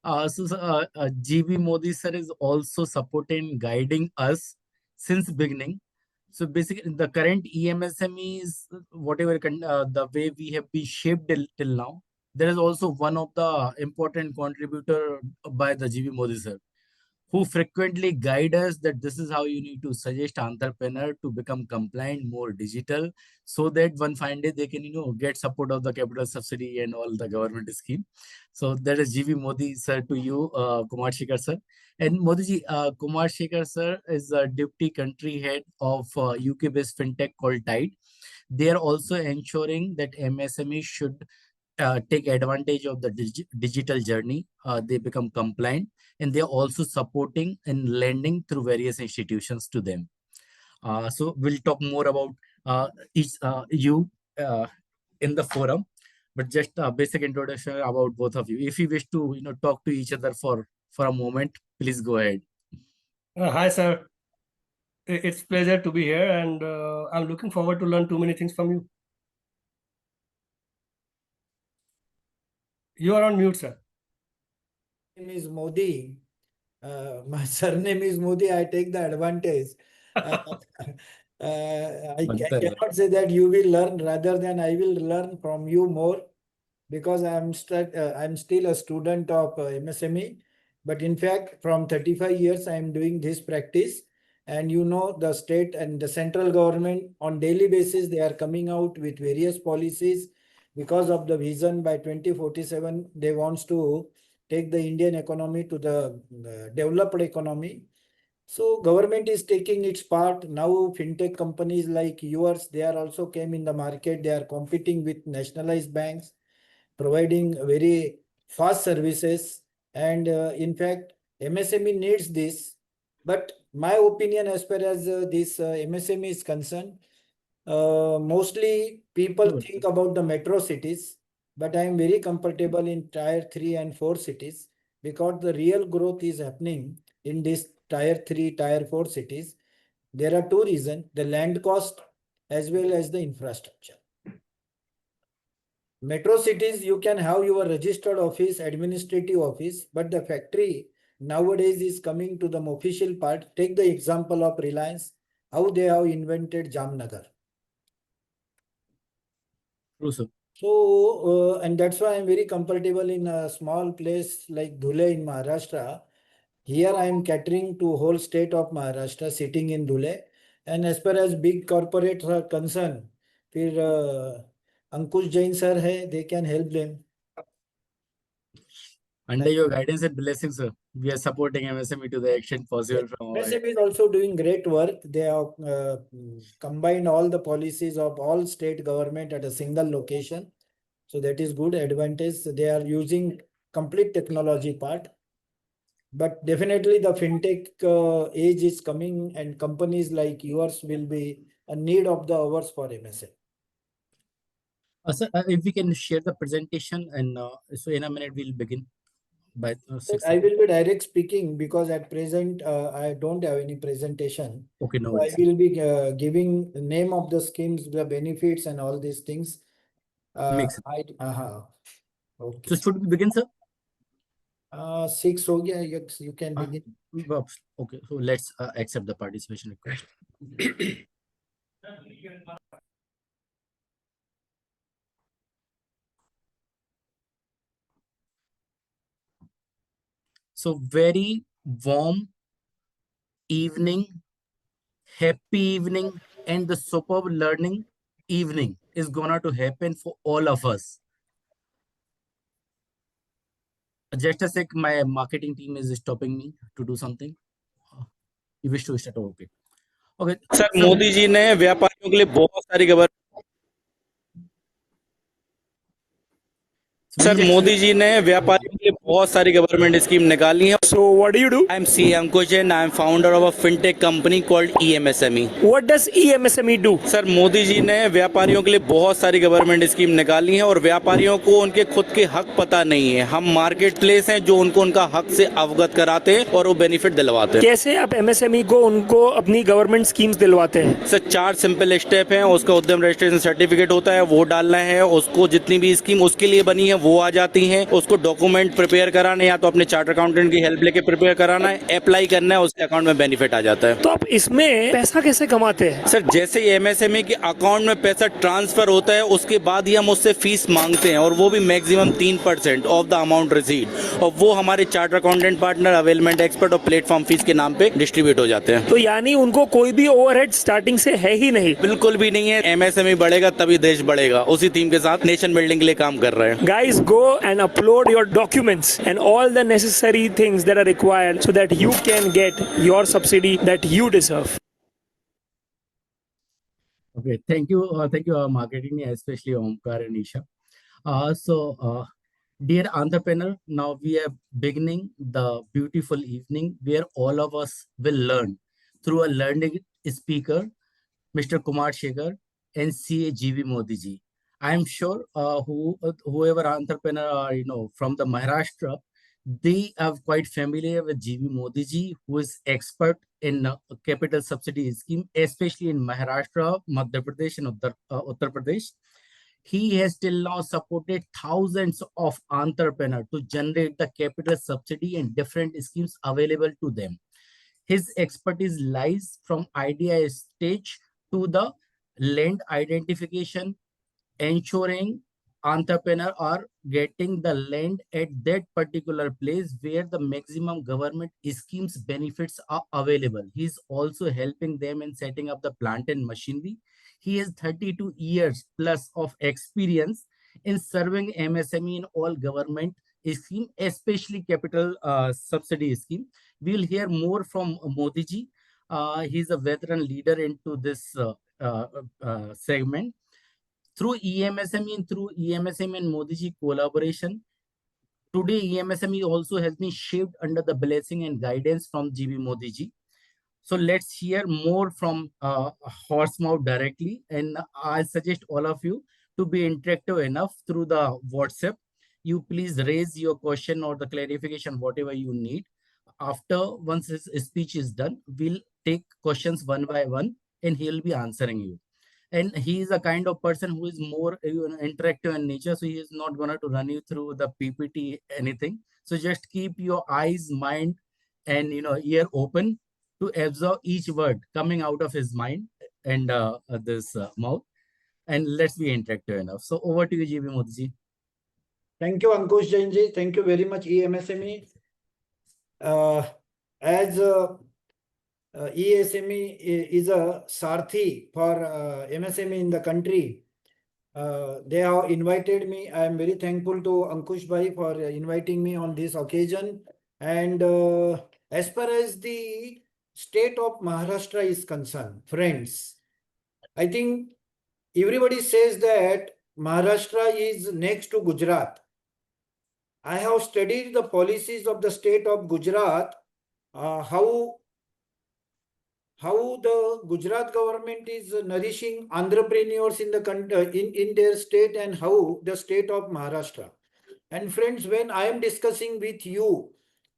GB Modi sir is also supporting, guiding us since beginning. So basically, the current eMSME is whatever the way we have been shaped till now. There is also one of the important contributor by the GB Modi sir, who frequently guide us that this is how you need to suggest entrepreneur to become compliant, more digital, so that one fine day they can get support of the capital subsidy and all the government scheme. So that is GB Modi sir to you, Kumar Shekhar sir. And Modi ji, Kumar Shekhar sir is a deputy country head of UK based fintech called Tide. They are also ensuring that MSME should take advantage of the digital journey. They become compliant, and they are also supporting and lending through various institutions to them. So we'll talk more about each you in the forum, but just a basic introduction about both of you. If you wish to talk to each other for a moment, please go ahead. Hi sir, it's pleasure to be here, and I'm looking forward to learn too many things from you. You are on mute, sir. My name is Modi. My surname is Modi. I take the advantage. I cannot say that you will learn, rather than I will learn from you more, because I'm still a student of MSME. But in fact, from 35 years, I am doing this practice. And the state and the central government on daily basis, they are coming out with various policies. Because of the vision by 2047, they wants to take the Indian economy to the developed economy. So government is taking its part. Now fintech companies like yours, they are also came in the market. They are competing with nationalized banks, providing very fast services. And in fact, MSME needs this. But my opinion, as far as this MSME is concerned, mostly people think about the metro cities, but I am very comfortable in tier 3 and 4 cities, because the real growth is happening in this tier 3, tier 4 cities. There are two reasons: the land cost as well as the infrastructure. Metro cities, you can have your registered office, administrative office, but the factory nowadays is coming to the official part. Take the example of Reliance, how they have invented Jamnagar. True, sir. So, and that's why I'm very comfortable in a small place like Dhule in Maharashtra. Here I am catering to whole state of Maharashtra, sitting in Dhule. And as far as big corporates are concerned, Ankush Jain sir hai, they can help them. Under your guidance and blessings, sir, we are supporting MSME to the extent possible from our end. MSME is also doing great work. They have combined all the policies of all state government at a single location. So that is good advantage. They are using complete technology part. But definitely the fintech age is coming, and companies like yours will be a need of the hours for MSME. Sir, if we can share the presentation, and so in a minute we'll begin. By I will be direct speaking, because at present I don't have any presentation. Okay, no So I worries. will be giving the name of the schemes, the benefits, and all these things. Makes Okay. So should we begin, sir? 6 ho gaya, you can begin. Okay, so let's accept the participation request. So very warm evening, happy evening, and the superb learning evening is gonna to happen for all of us. Just a sec, my marketing team is stopping me to do something. You wish to start? Okay. Okay. Sir Modi ji ने व्यापारियों के लिए बहुत सारी sir Modi ji ने व्यापारियों के लिए बहुत सारी गवर्नमेंट स्कीम निकाली है. So what do you do? I am C. Ankush and I am founder of a fintech company called eMSME. What does eMSME do? Sir Modi ji ने व्यापारियों के लिए बहुत सारी गवर्नमेंट स्कीम निकाली है और व्यापारियों को उनके खुद के हक पता नहीं है. हम मार्केट प्लेस हैं जो उनको उनका हक से अवगत कराते हैं और वो बेनिफिट दिलवाते हैं. कैसे आप MSME को उनको अपनी गवर्नमेंट स्कीम्स दिलवाते हैं? सर 4 सिंपल स्टेप हैं. उसका उद्यम रजिस्ट्रेशन सर्टिफिकेट होता है, वो डालना है. उसको जितनी भी स्कीम उसके लिए बनी है वो आ जाती हैं. उसको डॉक्यूमेंट प्रिपेयर प्रिपेयर कराना है या तो अपने चार्ट अकाउंटेंट की हेल्प लेके प्रिपेयर कराना है, अप्लाई करना है, उसके अकाउंट में बेनिफिट आ जाता है। तो आप इसमें पैसा कैसे कमाते हैं? सर जैसे ही एमएसएमई के अकाउंट में पैसा ट्रांसफर होता है उसके बाद ही हम उससे फीस मांगते हैं, और वो भी maximum 3% of the amount received, और वो हमारे chart accountant partner, availment expert और प्लेटफॉर्म फीस के नाम पे डिस्ट्रीब्यूट हो जाते हैं। तो यानी उनको कोई भी ओवरहेड स्टार्टिंग से है ही नहीं? बिल्कुल भी नहीं है। एमएसएमई बढ़ेगा तभी देश बढ़ेगा, उसी थीम के साथ नेशन बिल्डिंग के लिए काम कर रहे हैं। Guys, go and upload your documents and all the necessary things that are required so that you can get your subsidy that you deserve. Okay, thank you, marketing, especially Omkar and Isha. Dear entrepreneur, now we are beginning the beautiful evening where all of us will learn through a learning speaker, Mr. Kumar, Shekhar, and CA GV Modi ji. I am sure whoever entrepreneur from the Maharashtra, they are quite familiar with GV Modi ji, who is expert in capital subsidy scheme, especially in Maharashtra, Madhya Pradesh, and Uttar Pradesh. He has till now supported thousands of entrepreneurs to generate the capital subsidy and different schemes available to them. His expertise lies from idea stage to the land identification, ensuring entrepreneur are getting the land at that particular place where the maximum government schemes benefits are available. He is also helping them in setting up the plant and machinery. He has 32 years plus of experience in serving MSME in all government scheme, especially capital subsidy scheme. We will hear more from Modi ji. He is a veteran leader into this segment. Through eMSME and Modi ji collaboration, today eMSME also has been shaped under the blessing and guidance from GB Modi ji. So let's hear more from horse mouth directly, and I suggest all of you to be interactive enough through the WhatsApp. You please raise your question or the clarification, whatever you need. After once his speech is done, we'll take questions one by one, and he'll be answering you. And he is a kind of person who is more interactive in nature, so he is not going to run you through the PPT anything. So just keep your eyes, mind, and ear open to absorb each word coming out of his mind and this mouth, and let's be interactive enough. So over to you, GB Modi ji. Thank you, Ankush Jain ji. Thank you very much, eMSME. As eMSME is a Sarthi for MSME in the country, they have invited me. I am very thankful to Ankush Bhai for inviting me on this occasion. And as far as the state of Maharashtra is concerned, friends, I think everybody says that Maharashtra is next to Gujarat. I have studied the policies of the state of Gujarat, how the Gujarat government is nourishing entrepreneurs in the in their state, and how the state of Maharashtra. And friends, when I am discussing with you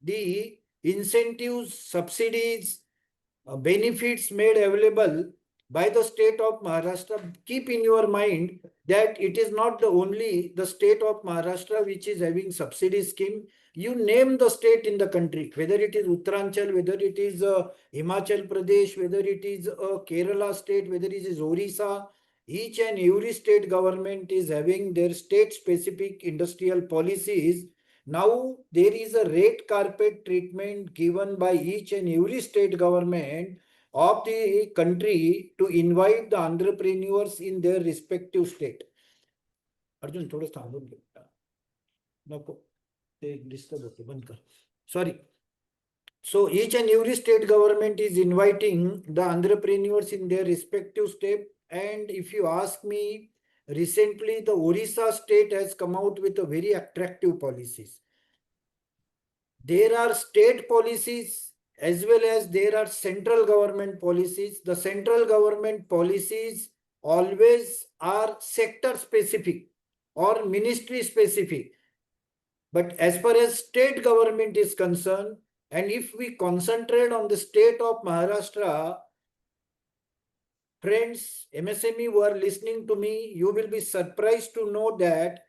the incentives, subsidies, benefits made available by the state of Maharashtra, keep in your mind that it is not only the state of Maharashtra which is having subsidy scheme. You name the state in the country, whether it is Uttaranchal, whether it is Himachal Pradesh, whether it is Kerala state, whether it is Orissa, each and every state government is having their state specific industrial policies. Now there is a red carpet treatment given by each and every state government of the country to invite the entrepreneurs in their respective state. Arjun, थोडं थांबून घे. नको ते disturb होते, बंद कर. Sorry. So each and every state government is inviting the entrepreneurs in their respective state. And if you ask me, recently the Orissa state has come out with a very attractive policies. There are state policies as well as there are central government policies. The central government policies always are sector specific or ministry specific. But as far as state government is concerned, and if we concentrate on the state of Maharashtra, friends, MSME who are listening to me, you will be surprised to know that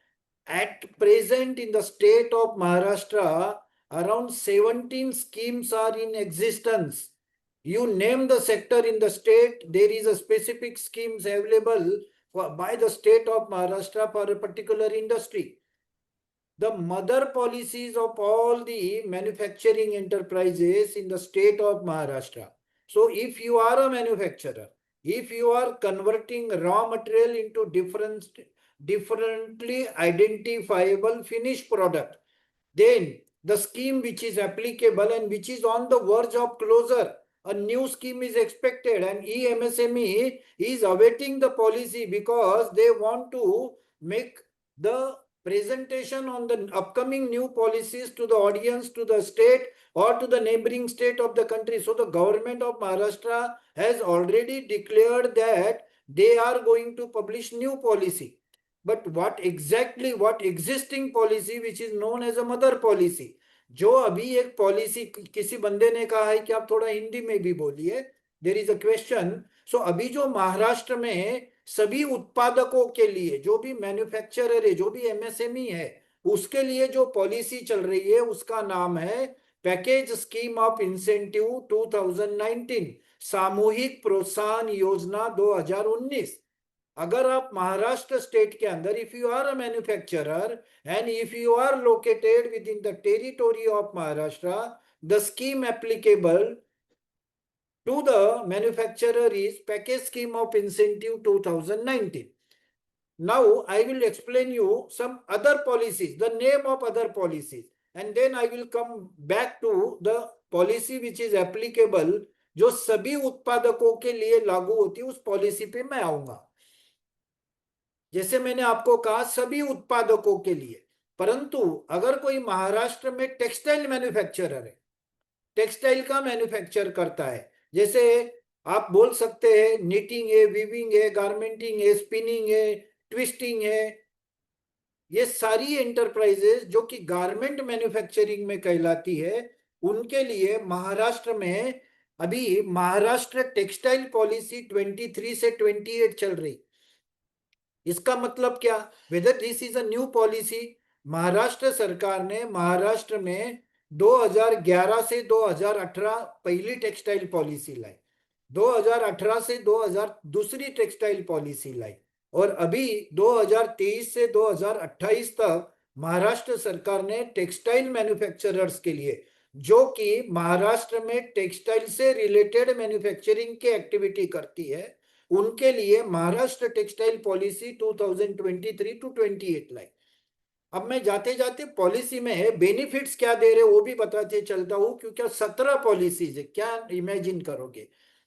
at present in the state of Maharashtra, around 17 schemes are in existence. You name the sector in the state, there is a specific schemes available by the state of Maharashtra for a particular industry. The mother policies of all the manufacturing enterprises in the state of Maharashtra. So if you are a manufacturer, if you are converting raw material into differently identifiable finished product, then the scheme which is applicable and which is on the verge of closure, a new scheme is expected, and eMSME is awaiting the policy because they want to make the presentation on the upcoming new policies to the audience, to the state or to the neighboring state of the country. So the government of Maharashtra has already declared that they are going to publish new policy. But what existing policy which is known as a mother policy, जो अभी एक policy किसी बंदे ने कहा है कि आप थोड़ा हिंदी में भी बोलिए, देर इज अ क्वेश्चन. सो अभी जो महाराष्ट्र में सभी उत्पादकों के लिए, जो भी मैन्युफैक्चरर है, जो भी एमएसएमई है, उसके लिए जो पॉलिसी चल रही है उसका नाम है पैकेज स्कीम ऑफ इंसेंटिव 2019, सामूहिक प्रोत्साहन योजना 2019. अगर आप महाराष्ट्र स्टेट के अंदर, if you are a manufacturer and if you are located within the territory of Maharashtra, the scheme applicable to the manufacturer is package scheme of incentive 2019. Now I will explain you some other policies, the name of other policies, and then I will come back to the policy which is applicable, जो सभी उत्पादकों के लिए लागू होती है, उस policy पे मैं आऊंगा. जैसे मैंने आपको कहा सभी उत्पादकों के लिए, परंतु अगर कोई महाराष्ट्र में टेक्सटाइल मैन्युफैक्चरर है, टेक्सटाइल का मैन्युफैक्चर करता है, जैसे आप बोल सकते हैं निटिंग है, वीविंग है, गारमेंटिंग है, स्पिनिंग है, ट्विस्टिंग है, ये सारी एंटरप्राइजेस जो कि गारमेंट मैन्युफैक्चरिंग में कहलाती है, उनके लिए महाराष्ट्र में अभी महाराष्ट्र टेक्सटाइल पॉलिसी 23 से 28 चल रही. इसका मतलब क्या, whether this is a new policy. Maharashtra सरकार ने महाराष्ट्र में 2011 से 2018 पहली टेक्सटाइल पॉलिसी लाई, 2018 से 2000 दूसरी टेक्सटाइल पॉलिसी लाई, और अभी 2023 से 2028 तक महाराष्ट्र सरकार ने टेक्सटाइल मैन्युफैक्चरर्स के लिए, जो कि महाराष्ट्र में टेक्सटाइल से रिलेटेड मैन्युफैक्चरिंग की एक्टिविटी करती है, उनके लिए महाराष्ट्र टेक्सटाइल पॉलिसी 2023 टू 28 लाई. अब मैं जाते जाते पॉलिसी में है बेनिफिट्स क्या दे रहे वो भी बताते चलता हूं, क्योंकि 17 पॉलिसीज है. क्या इमेजिन करोगे,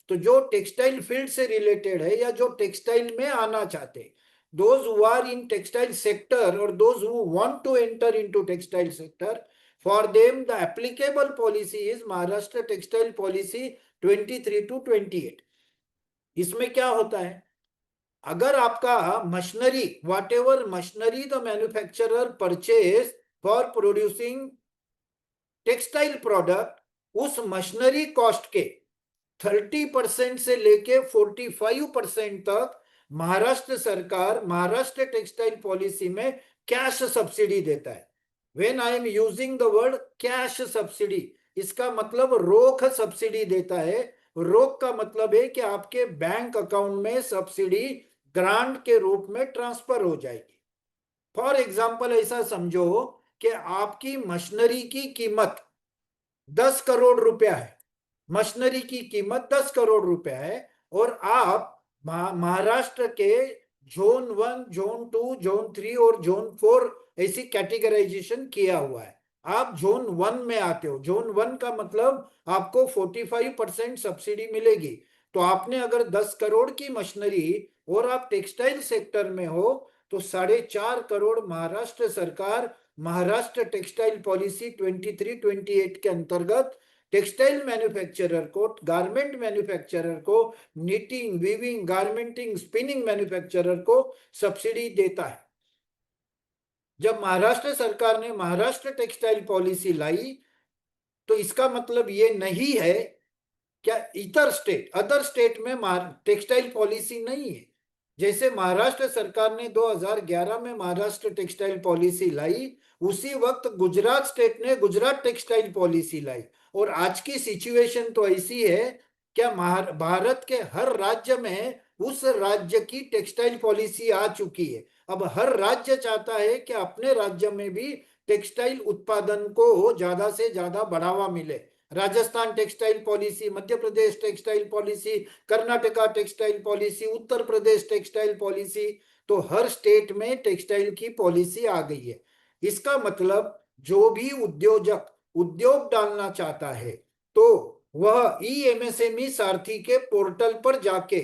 तो जो टेक्सटाइल फील्ड से रिलेटेड है या जो टेक्सटाइल में आना चाहते, those who are in textile sector और those who want to enter into textile sector, for them the applicable policy is Maharashtra textile policy 23 to 28. इसमें क्या होता है, अगर आपका machinery, whatever machinery the manufacturer purchase for producing textile product, उस machinery cost के 30% से लेके 45% तक महाराष्ट्र सरकार महाराष्ट्र टेक्सटाइल पॉलिसी में कैश सब्सिडी देता है. When I am using the word cash subsidy, इसका मतलब रोक सब्सिडी देता है. रोक का मतलब है कि आपके बैंक अकाउंट में सब्सिडी ग्रांट के रूप में ट्रांसफर हो जाएगी. फॉर एग्जाम्पल ऐसा समझो कि आपकी मशीनरी की कीमत 10 करोड़ रुपया है, मशीनरी की कीमत 10 करोड़ रुपया है, और आप महाराष्ट्र के जोन 1, जोन 2, जोन 3 और जोन 4 ऐसी कैटेगराइजेशन किया हुआ है. आप जोन 1 में आते हो. जोन 1 का मतलब आपको 45% सब्सिडी मिलेगी. तो आपने अगर 10 करोड़ की मशीनरी और आप टेक्सटाइल सेक्टर में हो, तो 4.5 करोड़ महाराष्ट्र सरकार महाराष्ट्र टेक्सटाइल पॉलिसी 23-28 के अंतर्गत टेक्सटाइल मैन्युफैक्चरर को, गारमेंट मैन्युफैक्चरर को, knitting, weaving, garmenting, spinning manufacturer को सब्सिडी देता है. जब महाराष्ट्र सरकार ने महाराष्ट्र टेक्सटाइल पॉलिसी लाई, तो इसका मतलब ये नहीं है क्या अदर स्टेट में टेक्सटाइल पॉलिसी नहीं है. जैसे महाराष्ट्र सरकार ने 2011 में महाराष्ट्र टेक्सटाइल पॉलिसी लाई, उसी वक्त गुजरात स्टेट ने गुजरात टेक्सटाइल पॉलिसी लाई। और आज की सिचुएशन तो ऐसी है, क्या भारत के हर राज्य में उस राज्य की टेक्सटाइल पॉलिसी आ चुकी है। अब हर राज्य चाहता है कि अपने राज्य में भी टेक्सटाइल उत्पादन को ज्यादा से ज्यादा बढ़ावा मिले। Rajasthan textile policy, Madhya Pradesh textile policy, Karnataka textile policy, Uttar Pradesh textile policy, तो हर स्टेट में टेक्सटाइल की पॉलिसी आ गई है। इसका मतलब जो भी उद्योग डालना चाहता है तो वह eMSME सारथी के पोर्टल पर जाके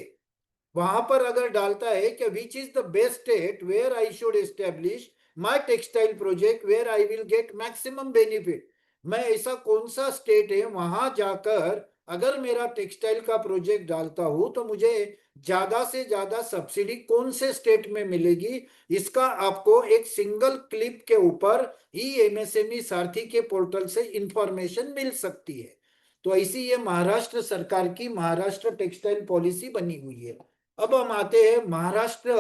वहां पर अगर डालता है कि which is the best state where I should establish my textile project where I will get maximum benefit, मैं ऐसा कौन सा स्टेट है वहां जाकर अगर मेरा टेक्सटाइल का प्रोजेक्ट डालता हूं तो मुझे ज्यादा से ज्यादा सब्सिडी कौन से स्टेट में मिलेगी, इसका आपको एक सिंगल क्लिप के ऊपर eMSME सारथी के पोर्टल से इंफॉर्मेशन मिल सकती है। तो ऐसी ये महाराष्ट्र सरकार की महाराष्ट्र टेक्सटाइल पॉलिसी बनी हुई है। अब हम आते हैं महाराष्ट्र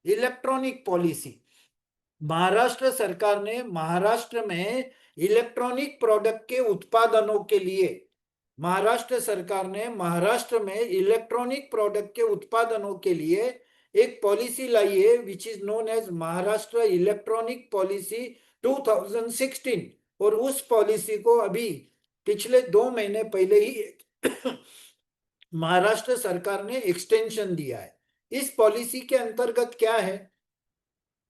इलेक्ट्रॉनिक पॉलिसी। महाराष्ट्र सरकार ने महाराष्ट्र में इलेक्ट्रॉनिक प्रोडक्ट के उत्पादनों के लिए महाराष्ट्र सरकार ने महाराष्ट्र में इलेक्ट्रॉनिक प्रोडक्ट के उत्पादनों के लिए एक पॉलिसी लाई है which is known as Maharashtra electronic policy 2016। और उस पॉलिसी को अभी पिछले 2 महीने पहले ही महाराष्ट्र सरकार ने एक्सटेंशन दिया है। इस पॉलिसी के अंतर्गत क्या है,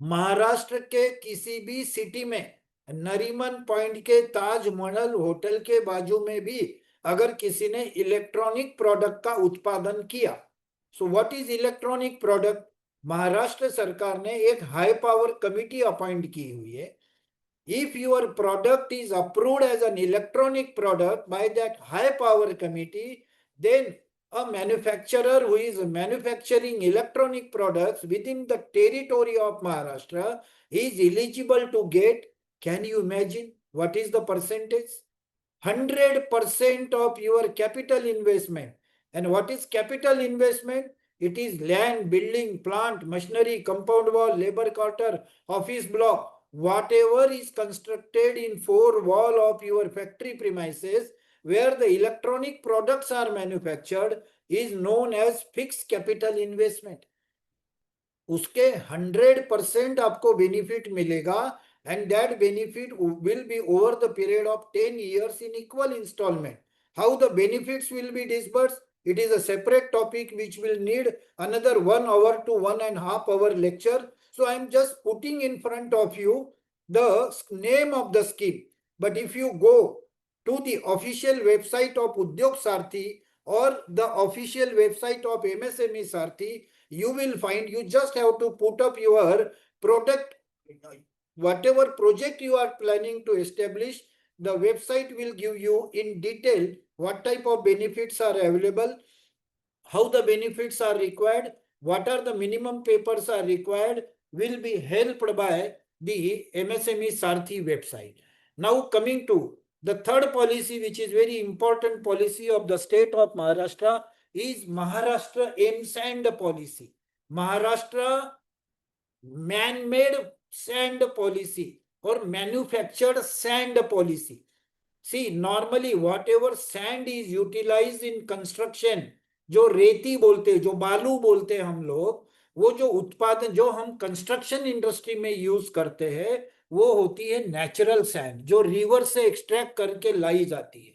महाराष्ट्र के किसी भी सिटी में नरीमन पॉइंट के ताजमहल होटल के बाजू में भी अगर किसी ने इलेक्ट्रॉनिक प्रोडक्ट का उत्पादन किया, so what is electronic product, Maharashtra सरकार ने एक हाई पावर कमिटी अपॉइंट की हुई है। If your product is approved as an electronic product by that high power committee, then a manufacturer who is manufacturing electronic products within the territory of Maharashtra is eligible to get, can you imagine what is the percentage? 100% of your capital investment. And what is capital investment? It is land, building, plant, machinery, compound wall, labor quarter, office block, whatever is constructed in 4 wall of your factory premises where the electronic products are manufactured is known as fixed capital investment. उसके 100% आपको benefit मिलेगा and that benefit will be over the period of 10 years in equal installment. How the benefits will be disbursed, it is a separate topic which will need another 1 hour to 1.5 hour lecture. So I am just putting in front of you the name of the scheme. But if you go to the official website of Udyog Sarthi or the official website of MSME Sarthi, you will find you just have to put up your product, whatever project you are planning to establish, the website will give you in detail what type of benefits are available, how the benefits are required, what are the minimum papers are required, will be helped by the MSME Sarthi website. Now coming to the third policy, which is very important policy of the state of Maharashtra, is Maharashtra eMSME policy. Maharashtra man-made sand policy or manufactured sand policy. See, normally whatever sand is utilized in construction, जो रेती बोलते हैं, जो बालू बोलते हैं हम लोग, वो जो उत्पादन जो हम कंस्ट्रक्शन इंडस्ट्री में यूज करते हैं वो होती है नेचुरल सैंड, जो रिवर से एक्सट्रैक्ट करके लाई जाती है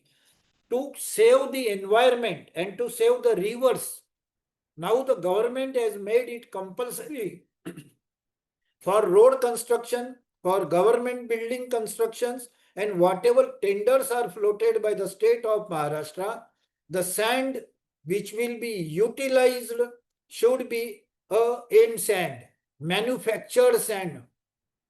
to save the environment and to save the rivers. Now the government has made it compulsory for road construction, for government building constructions, and whatever tenders are floated by the state of Maharashtra, the sand which will be utilized should be a sand, manufactured sand.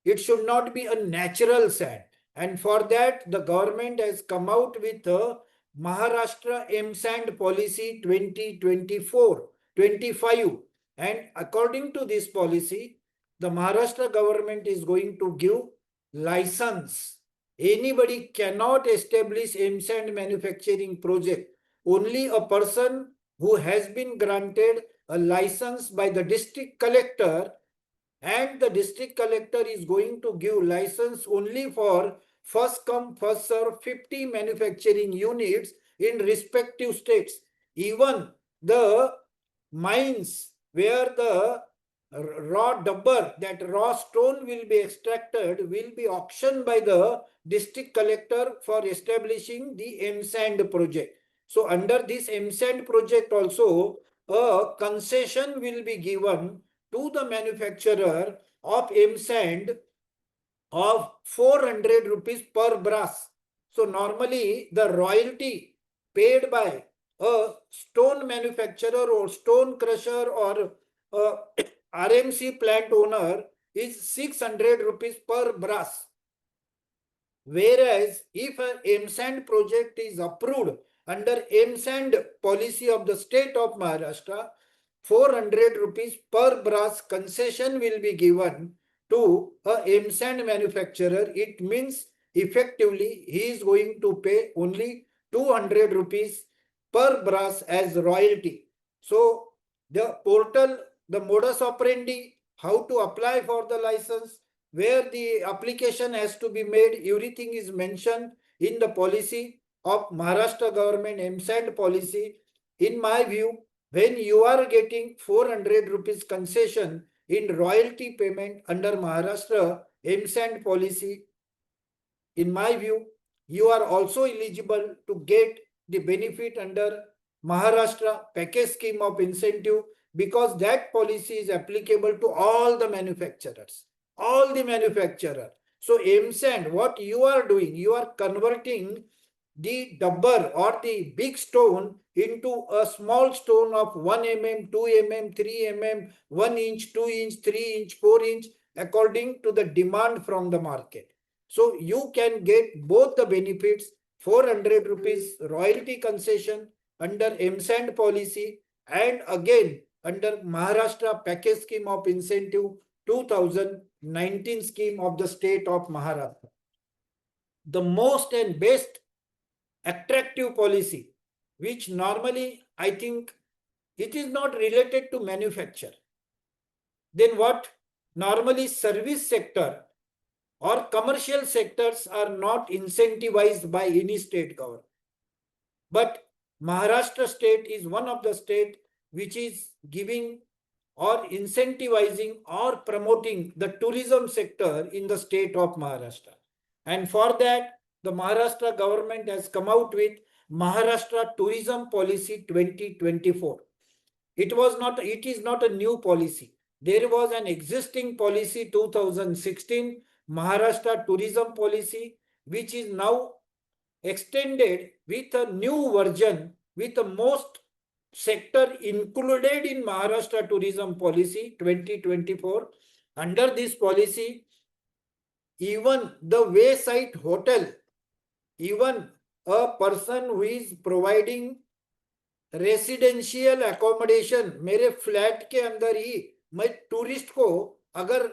It should not be a natural sand. And for that, the government has come out with a Maharashtra eMSME policy 2024-25. And according to this policy, the Maharashtra government is going to give license. Anybody cannot establish eMSME manufacturing project. Only a person who has been granted a license by the district collector, and the district collector is going to give license only for first come first serve 50 manufacturing units in respective states. Even the mines where the raw dubber, that raw stone will be extracted, will be auctioned by the district collector for establishing the eMSME project. So under this eMSME project also, a concession will be given to the manufacturer of eMSME of 400 rupees per brass. So normally the royalty paid by a stone manufacturer or stone crusher or RMC plant owner is 600 rupees per brass. Whereas if an eMSME project is approved under eMSME policy of the state of Maharashtra, 400 rupees per brass concession will be given to a eMSME manufacturer. It means effectively he is going to pay only 200 rupees per brass as royalty. So the portal, the modus operandi, how to apply for the license, where the application has to be made, everything is mentioned in the policy of Maharashtra government eMSME policy. In my view, when you are getting 400 rupees concession in royalty payment under Maharashtra eMSME policy, in my view, you are also eligible to get the benefit under Maharashtra package scheme of incentive, because that policy is applicable to all the manufacturers. All the manufacturer. So eMSME, what you are doing, you are converting the dubber or the big stone into a small stone of 1 mm, 2 mm, 3 mm, 1 inch, 2 inch, 3 inch, 4 inch, according to the demand from the market. So you can get both the benefits, 400 rupees royalty concession under eMSME policy, and again under Maharashtra package scheme of incentive 2019 scheme of the state of Maharashtra. The most and best attractive policy, which normally I think it is not related to manufacture. Then what? Normally service sector or commercial sectors are not incentivized by any state government. But Maharashtra state is one of the state which is giving or incentivizing or promoting the tourism sector in the state of Maharashtra. And for that, the Maharashtra government has come out with Maharashtra Tourism Policy 2024. It is not a new policy. There was an existing policy 2016, Maharashtra Tourism Policy, which is now extended with a new version with the most sector included in Maharashtra Tourism Policy 2024. Under this policy, even the wayside hotel, even a person who is providing residential accommodation, मेरे flat के अंदर ही मैं tourist को अगर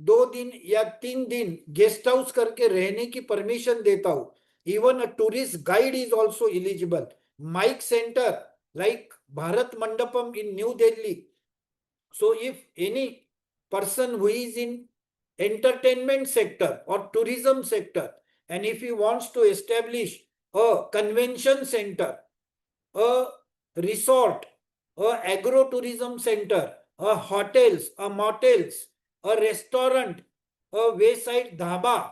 2 दिन या 3 दिन guest house करके रहने की परमिशन देता हूं, even a tourist guide is also eligible. MICE centre like Bharat Mandapam in New Delhi. So if any person who is in entertainment sector or tourism sector, and if he wants to establish a convention center, a resort, a agro-tourism center, a hotels, a motels, a restaurant, a wayside dhaba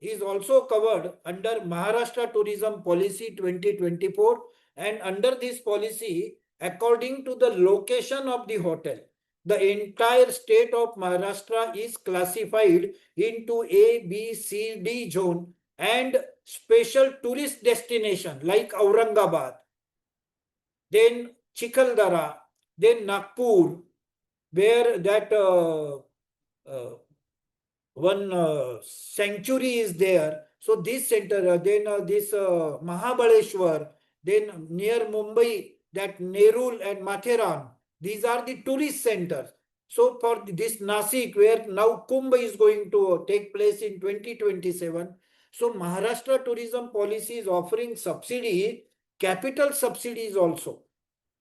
is also covered under Maharashtra Tourism Policy 2024. And under this policy, according to the location of the hotel, the entire state of Maharashtra is classified into A, B, C, D zone and special tourist destination like Aurangabad, then Chikaldara, then Nagpur, where that one sanctuary is there. So this center, then this Mahabaleshwar, then near Mumbai, that Nerul and Matheran, these are the tourist centers. So for this Nasik, where now Kumbh is going to take place in 2027, so Maharashtra tourism policy is offering subsidy, capital subsidies also.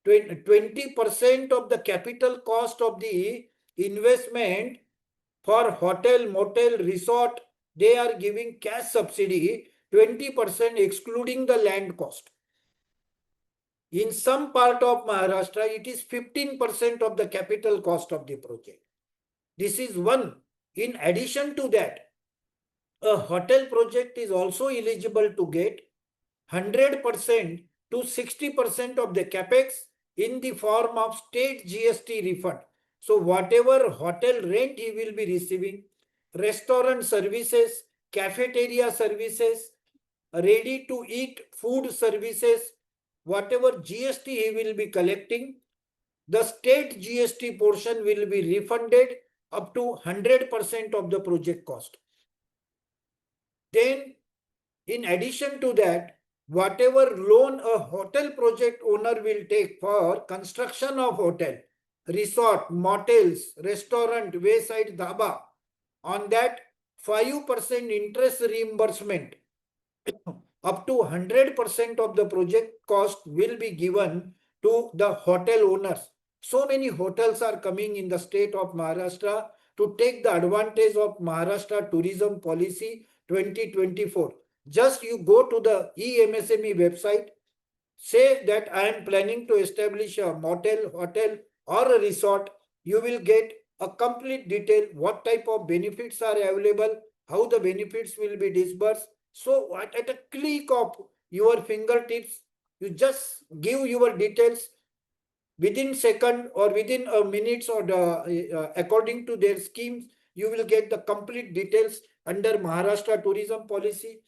20% of the capital cost of the investment for hotel, motel, resort, they are giving cash subsidy, 20% excluding the land cost. In some part of Maharashtra, it is 15% of the capital cost of the project. This is one. In addition to that, a hotel project is also eligible to get 100% to 60% of the capex in the form of state GST refund. So whatever hotel rent he will be receiving, restaurant services, cafeteria services, ready to eat food services, whatever GST he will be collecting, the state GST portion will be refunded up to 100% of the project cost. Then, in addition to that, whatever loan a hotel project owner will take for construction of hotel, resort, motels, restaurant, wayside dhaba, on that 5% interest reimbursement up to 100% of the project cost will be given to the hotel owners. So many hotels are coming in the state of Maharashtra to take the advantage of Maharashtra tourism policy 2024. Just you go to the eMSME website, say that I am planning to establish a motel, hotel or a resort. You will get a complete detail, what type of benefits are available, how the benefits will be disbursed. So at a click of your fingertips, you just give your details within second or within a minutes or according to their schemes, you will get the complete details under Maharashtra tourism policy.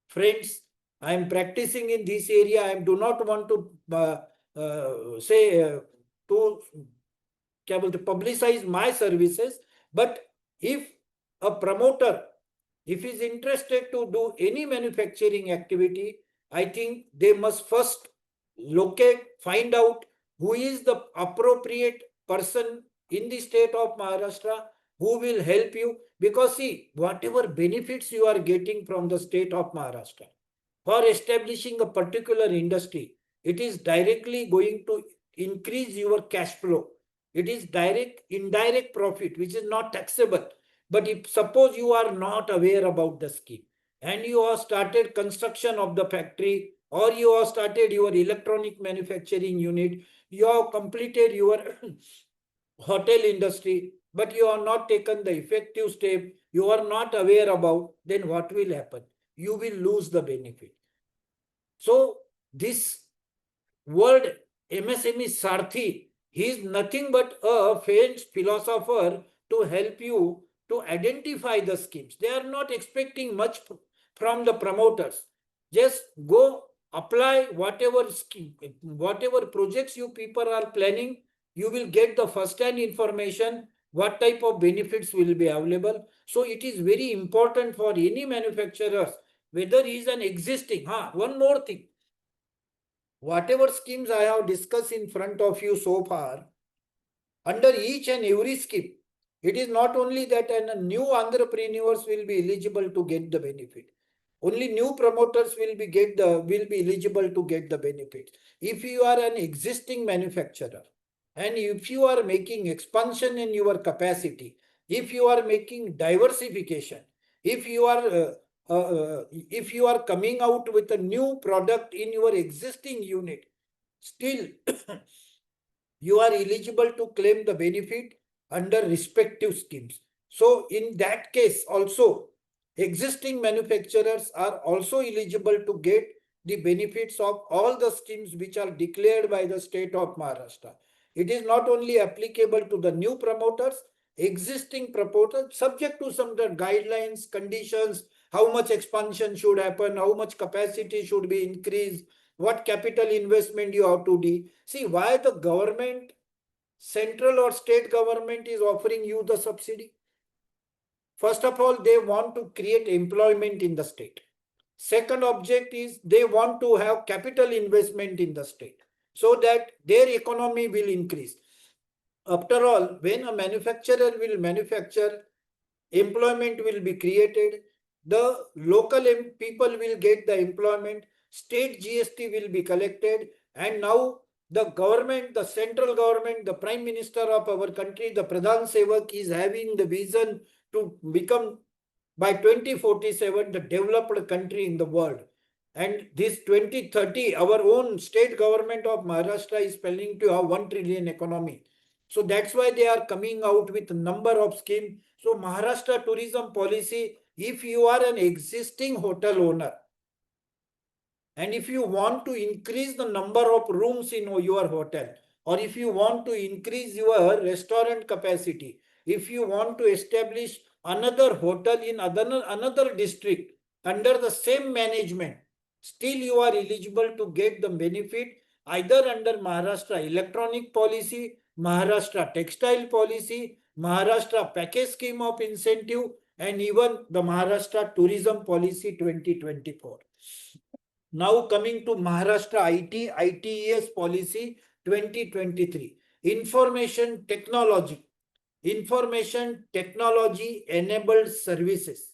Friends, I am practicing in this area. I do not want to say to publicize my services, but if a promoter, if he is interested to do any manufacturing activity, I think they must first locate, find out who is the appropriate person in the state of Maharashtra who will help you. Because see, whatever benefits you are getting from the state of Maharashtra for establishing a particular industry, it is directly going to increase your cash flow. It is direct, indirect profit, which is not taxable. But if suppose you are not aware about the scheme and you have started construction of the factory or you have started your electronic manufacturing unit, you have completed your hotel industry, but you have not taken the effective step, you are not aware about, then what will happen? You will lose the benefit. So this word MSME Sarthi, he is nothing but a faint philosopher to help you to identify the schemes. They are not expecting much from the promoters. Just go apply whatever scheme, whatever projects you people are planning, you will get the first-hand information, what type of benefits will be available. So it is very important for any manufacturer, whether he is an existing, one more thing, whatever schemes I have discussed in front of you so far, under each and every scheme, it is not only that new entrepreneurs will be eligible to get the benefit. Only new promoters will be eligible to get the benefit. If you are an existing manufacturer and if you are making expansion in your capacity, if you are making diversification, if you are coming out with a new product in your existing unit, still you are eligible to claim the benefit under respective schemes. So in that case also, existing manufacturers are also eligible to get the benefits of all the schemes which are declared by the state of Maharashtra. It is not only applicable to the new promoters, existing promoters, subject to some guidelines, conditions, how much expansion should happen, how much capacity should be increased, what capital investment you have to do. See, why the government, central or state government is offering you the subsidy? First of all, they want to create employment in the state. Second object is they want to have capital investment in the state so that their economy will increase. After all, when a manufacturer will manufacture, employment will be created, the local people will get the employment, state GST will be collected, and now the government, the central government, the Prime Minister of our country, the Pradhan Sevak is having the vision to become by 2047 the developed country in the world. And this 2030, our own state government of Maharashtra is planning to have 1 trillion economy. So that's why they are coming out with a number of schemes. So Maharashtra tourism policy, if you are an existing hotel owner, and if you want to increase the number of rooms in your hotel, or if you want to increase your restaurant capacity, if you want to establish another hotel in another district under the same management, still you are eligible to get the benefit either under Maharashtra electronic policy, Maharashtra textile policy, Maharashtra package scheme of incentive, and even the Maharashtra tourism policy 2024. Now coming to Maharashtra ITES policy 2023. Information technology enabled services.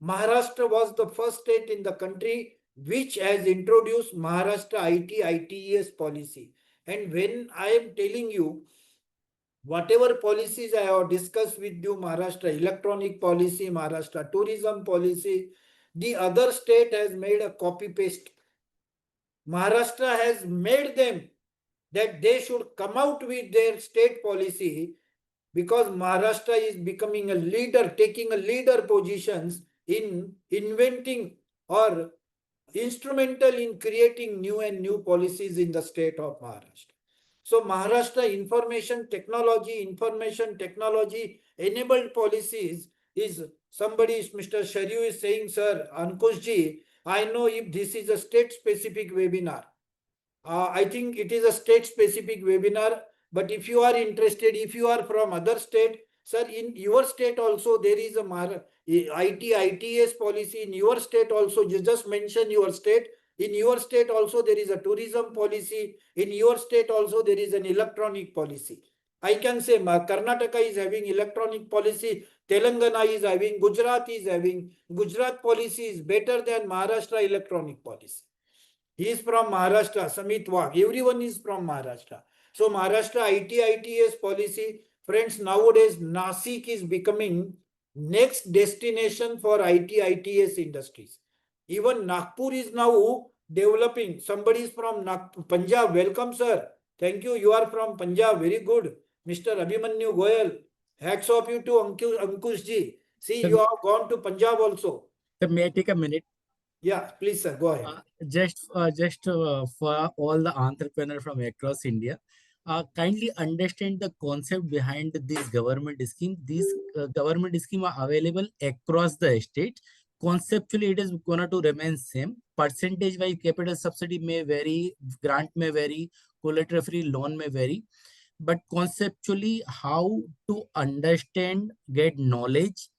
Maharashtra was the first state in the country which has introduced Maharashtra ITES policy. And when I am telling you, whatever policies I have discussed with you, Maharashtra electronic policy, Maharashtra tourism policy, the other state has made a copy paste. Maharashtra has made them that they should come out with their state policy, because Maharashtra is becoming a leader, taking a leader positions in inventing or instrumental in creating new policies in the state of Maharashtra. So Maharashtra information technology enabled policies is somebody, Mr. Sharyu is saying, sir, Ankush ji, I know if this is a state specific webinar, I think it is a state specific webinar, but if you are interested, if you are from other state, sir, in your state also there is a ITES policy. In your state also, you just mention your state. In your state also there is a tourism policy. In your state also there is an electronic policy. I can say Karnataka is having electronic policy, Telangana is having, Gujarat is having. Gujarat policy is better than Maharashtra electronic policy. He is from Maharashtra, Samit Wag. Everyone is from Maharashtra. So Maharashtra ITES policy, friends, nowadays Nasik is becoming next destination for ITES industries. Even Nagpur is now developing. Somebody is from Punjab. Welcome, sir. Thank you. You are from Punjab. Very good. Mr. Abhimanyu Goyal. Hats off you to Ankush ji. See, you have gone to Punjab also. So may I take a minute? Yeah, please, sir. Go ahead. Just for all the entrepreneurs from across India, kindly understand the concept behind this government scheme. These government scheme are available across the state. Conceptually, it is going to remain same. Percentage-wise, capital subsidy may vary, grant may vary, collateral-free loan may vary. But conceptually, how to understand, get knowledge,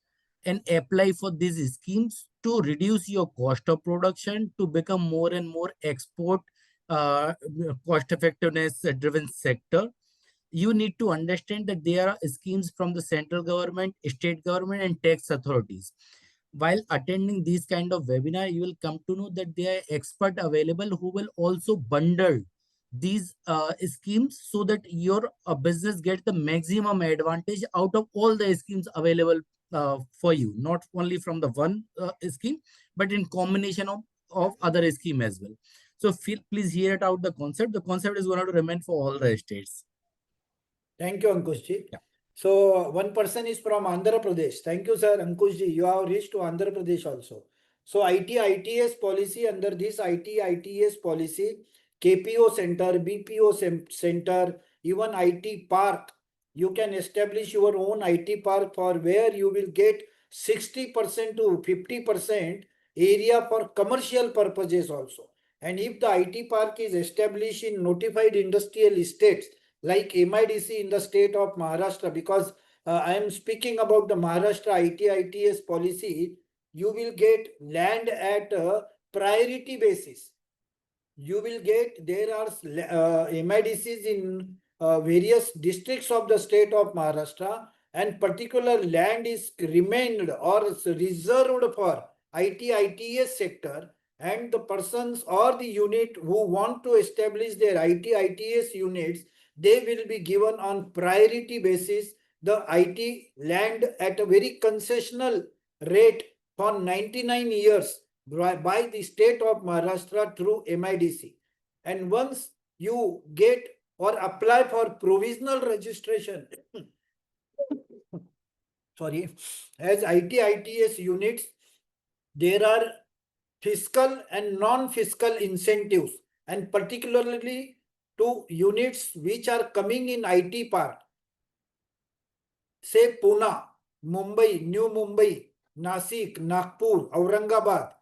and apply for these schemes to reduce your cost of production, to become more and more export cost effectiveness driven sector. You need to understand that there are schemes from the central government, state government, and tax authorities. While attending these kind of webinar, you will come to know that there are experts available who will also bundle these schemes so that your business gets the maximum advantage out of all the schemes available for you, not only from the one scheme, but in combination of other scheme as well. So please hear it out the concept. The concept is going to remain for all the states. Thank you, Ankush ji. Yeah. So one person is from Andhra Pradesh. Thank you, sir. Ankush ji, you have reached to Andhra Pradesh also. So ITES policy, under this ITES policy, KPO center, BPO center, even IT park, you can establish your own IT park for where you will get 60% to 50% area for commercial purposes also. And if the IT park is established in notified industrial estates like MIDC in the state of Maharashtra, because I am speaking about the Maharashtra ITES policy, you will get land at a priority basis. You will get, there are MIDCs in various districts of the state of Maharashtra, and particular land is remained or reserved for ITES sector, and the persons or the unit who want to establish their ITS units, they will be given on priority basis the IT land at a very concessional rate for 99 years by the state of Maharashtra through MIDC. And once you get or apply for provisional registration, sorry, as ITS units, there are fiscal and non-fiscal incentives, and particularly to units which are coming in IT park, say Pune, Mumbai, New Mumbai, Nasik, Nagpur, Aurangabad.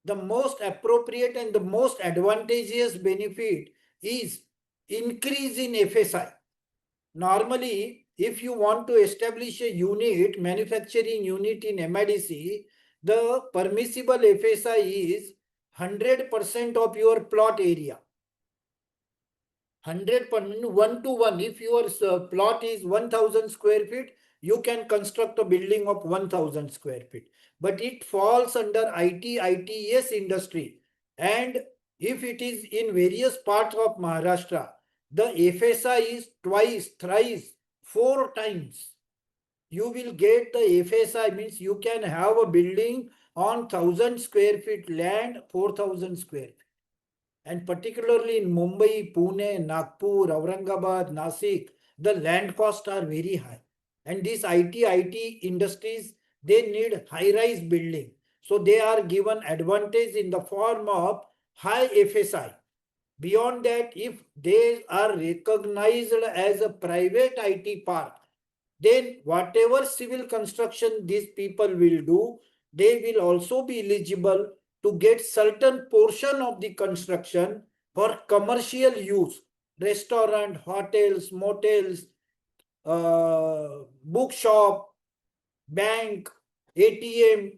The most appropriate and the most advantageous benefit is increase in FSI. Normally, if you want to establish a unit, manufacturing unit in MIDC, the permissible FSI is 100% of your plot area. 100%, 1 to 1. If your plot is 1000 square feet, you can construct a building of 1000 square feet. But it falls under ITS industry. And if it is in various parts of Maharashtra, the FSI is twice, thrice, 4 times. You will get the FSI, means you can have a building on 1000 square feet land, 4000 square feet. And particularly in Mumbai, Pune, Nagpur, Aurangabad, Nasik, the land costs are very high. And these IT industries, they need high-rise building. So they are given advantage in the form of high FSI. Beyond that, if they are recognized as a private IT park, then whatever civil construction these people will do, they will also be eligible to get certain portion of the construction for commercial use. Restaurant, hotels, motels, bookshop, bank, ATM.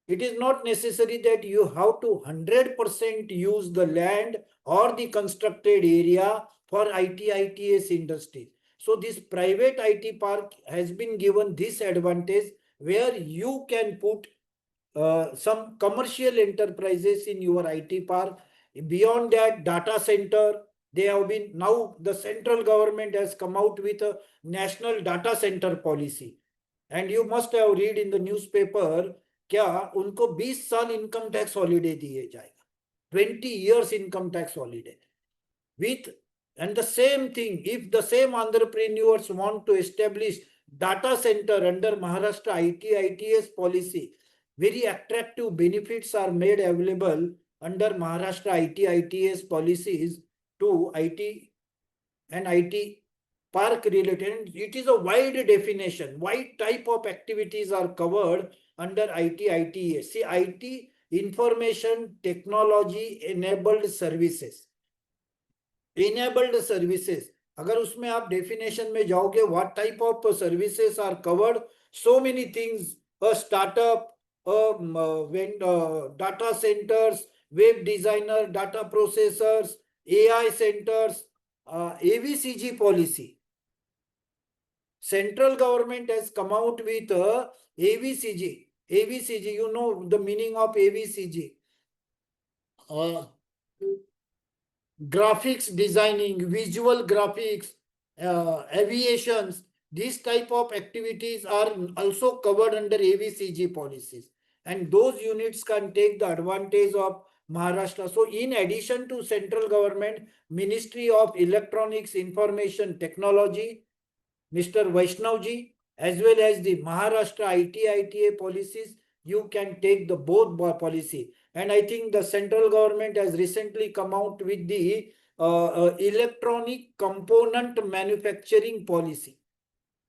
It is not necessary that you have to 100% use the land or the constructed area for ITS industries. So this private IT park has been given this advantage where you can put some commercial enterprises in your IT park. Beyond that, data center, they have been, now the central government has come out with a national data center policy. And you must have read in the newspaper, क्या उनको 20 साल income tax holiday दिए जाएगा, 20 years income tax holiday. With and the same thing, if the same entrepreneurs want to establish data center under Maharashtra ITS policy, very attractive benefits are made available under Maharashtra ITS policies to IT and IT park related. It is a wide definition. Wide type of activities are covered under ITS. See, IT, information technology enabled services. Enabled services. अगर उसमें आप definition में जाओगे, what type of services are covered? So many things. A startup, data centers, web designer, data processors, AI centers, AVCG policy. Central government has come out with AVCG. AVCG, you know the meaning of AVCG. Graphics designing, visual graphics, aviations, these type of activities are also covered under AVCG policies. And those units can take the advantage of Maharashtra. So in addition to central government, Ministry of Electronics Information Technology, Mr. Vaishnavji, as well as the Maharashtra ITA policies, you can take the both policy. And I think the central government has recently come out with the electronic component manufacturing policy.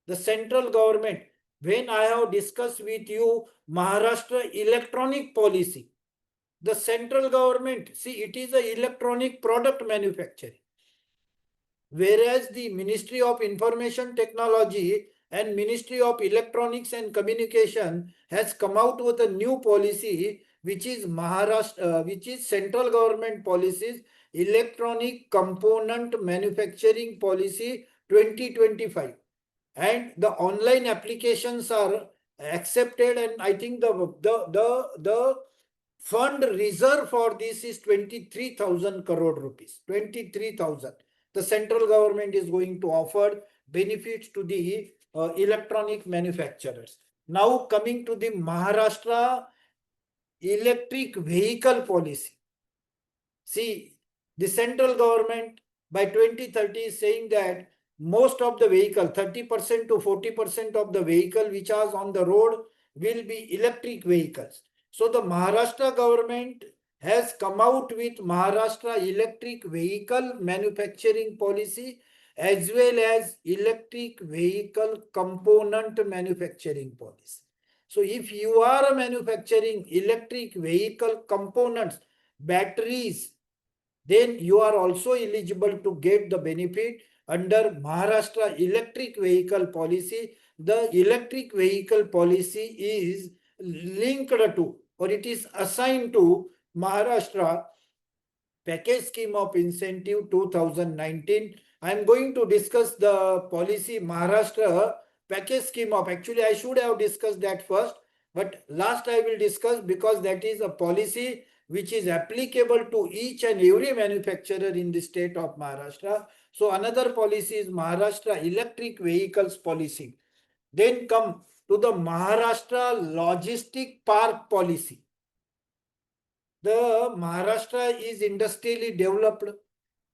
The central government, when I have discussed with you Maharashtra electronic policy, the central government, see, it is a electronic product manufacturing. Whereas the Ministry of Information Technology and Ministry of Electronics and Communication has come out with a new policy, which is Maharashtra, which is central government policies, Electronic Component Manufacturing Policy 2025. And the online applications are accepted, and I think the fund reserve for this is 23,000 crore rupees. 23,000. The central government is going to offer benefits to the electronic manufacturers. Now coming to the Maharashtra electric vehicle policy. See, the central government by 2030 is saying that most of the vehicle, 30% to 40% of the vehicle which are on the road will be electric vehicles. So the Maharashtra government has come out with Maharashtra electric vehicle manufacturing policy as well as electric vehicle component manufacturing policy. So if you are manufacturing electric vehicle components, batteries, then you are also eligible to get the benefit under Maharashtra electric vehicle policy. The electric vehicle policy is linked to, or it is assigned to, Maharashtra package scheme of incentive 2019. I am going to discuss the policy Maharashtra package scheme of, actually I should have discussed that first, but last I will discuss because that is a policy which is applicable to each and every manufacturer in the state of Maharashtra. So another policy is Maharashtra electric vehicles policy. Then come to the Maharashtra logistic park policy. The Maharashtra is industrially developed.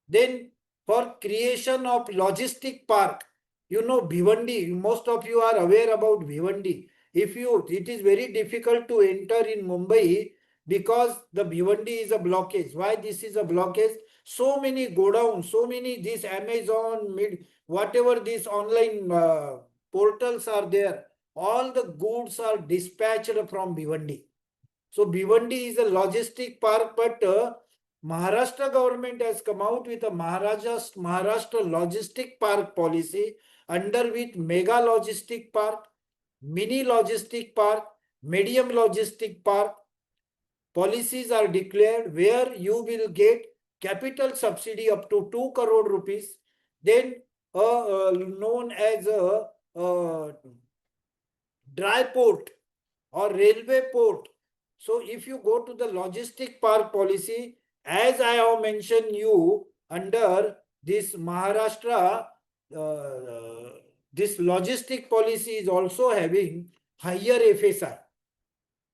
Then for creation of logistic park, you know Bhivandi, most of you are aware about Bhivandi. It is very difficult to enter in Mumbai because the Bhivandi is a blockage. Why this is a blockage? So many godowns, so many this Amazon, whatever these online portals are there, all the goods are dispatched from Bhivandi. So Bhivandi is a logistic park, but Maharashtra government has come out with a Maharashtra logistic park policy, under with mega logistic park, mini logistic park, medium logistic park. Policies are declared where you will get capital subsidy up to 2 crore rupees, then known as a dry port or railway port. So if you go to the logistic park policy, as I have mentioned you, under this Maharashtra, this logistic policy is also having higher FSI,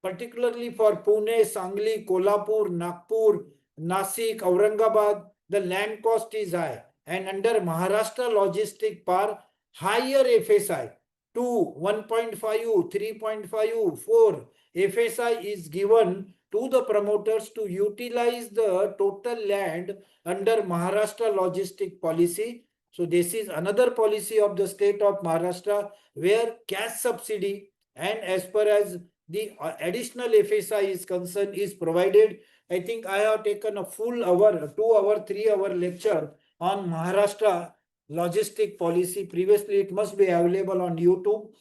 particularly for Pune, Sangli, Kolhapur, Nagpur, Nasik, Aurangabad, the land cost is high. And under Maharashtra logistic park, higher FSI, 2, 1.5, 3.5, 4 FSI is given to the promoters to utilize the total land under Maharashtra logistic policy. So this is another policy of the state of Maharashtra where cash subsidy and as per as the additional FSI is concerned is provided. I think I have taken a full hour, 2 hour, 3 hour lecture on Maharashtra logistic policy. Previously, it must be available on YouTube.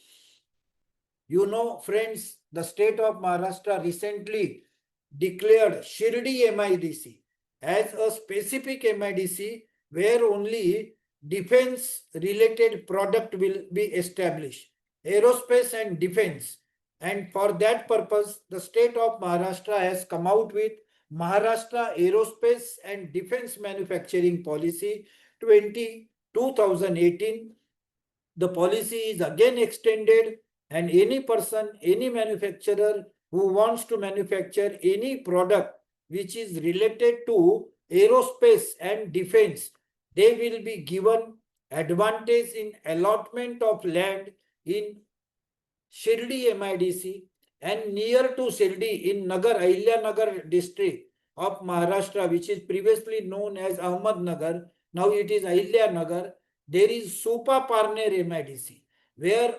You know, friends, the state of Maharashtra recently declared Shirdi MIDC as a specific MIDC where only defense related product will be established, aerospace and defense. And for that purpose, the state of Maharashtra has come out with Maharashtra Aerospace and Defense Manufacturing Policy 2018. The policy is again extended, and any person, any manufacturer who wants to manufacture any product which is related to aerospace and defense, they will be given advantage in allotment of land in Shirdi MIDC and near to Shirdi in Nagar, Nagar district of Maharashtra, which is previously known as Ahmednagar. Now it is Nagar. There is Supa Parner MIDC, where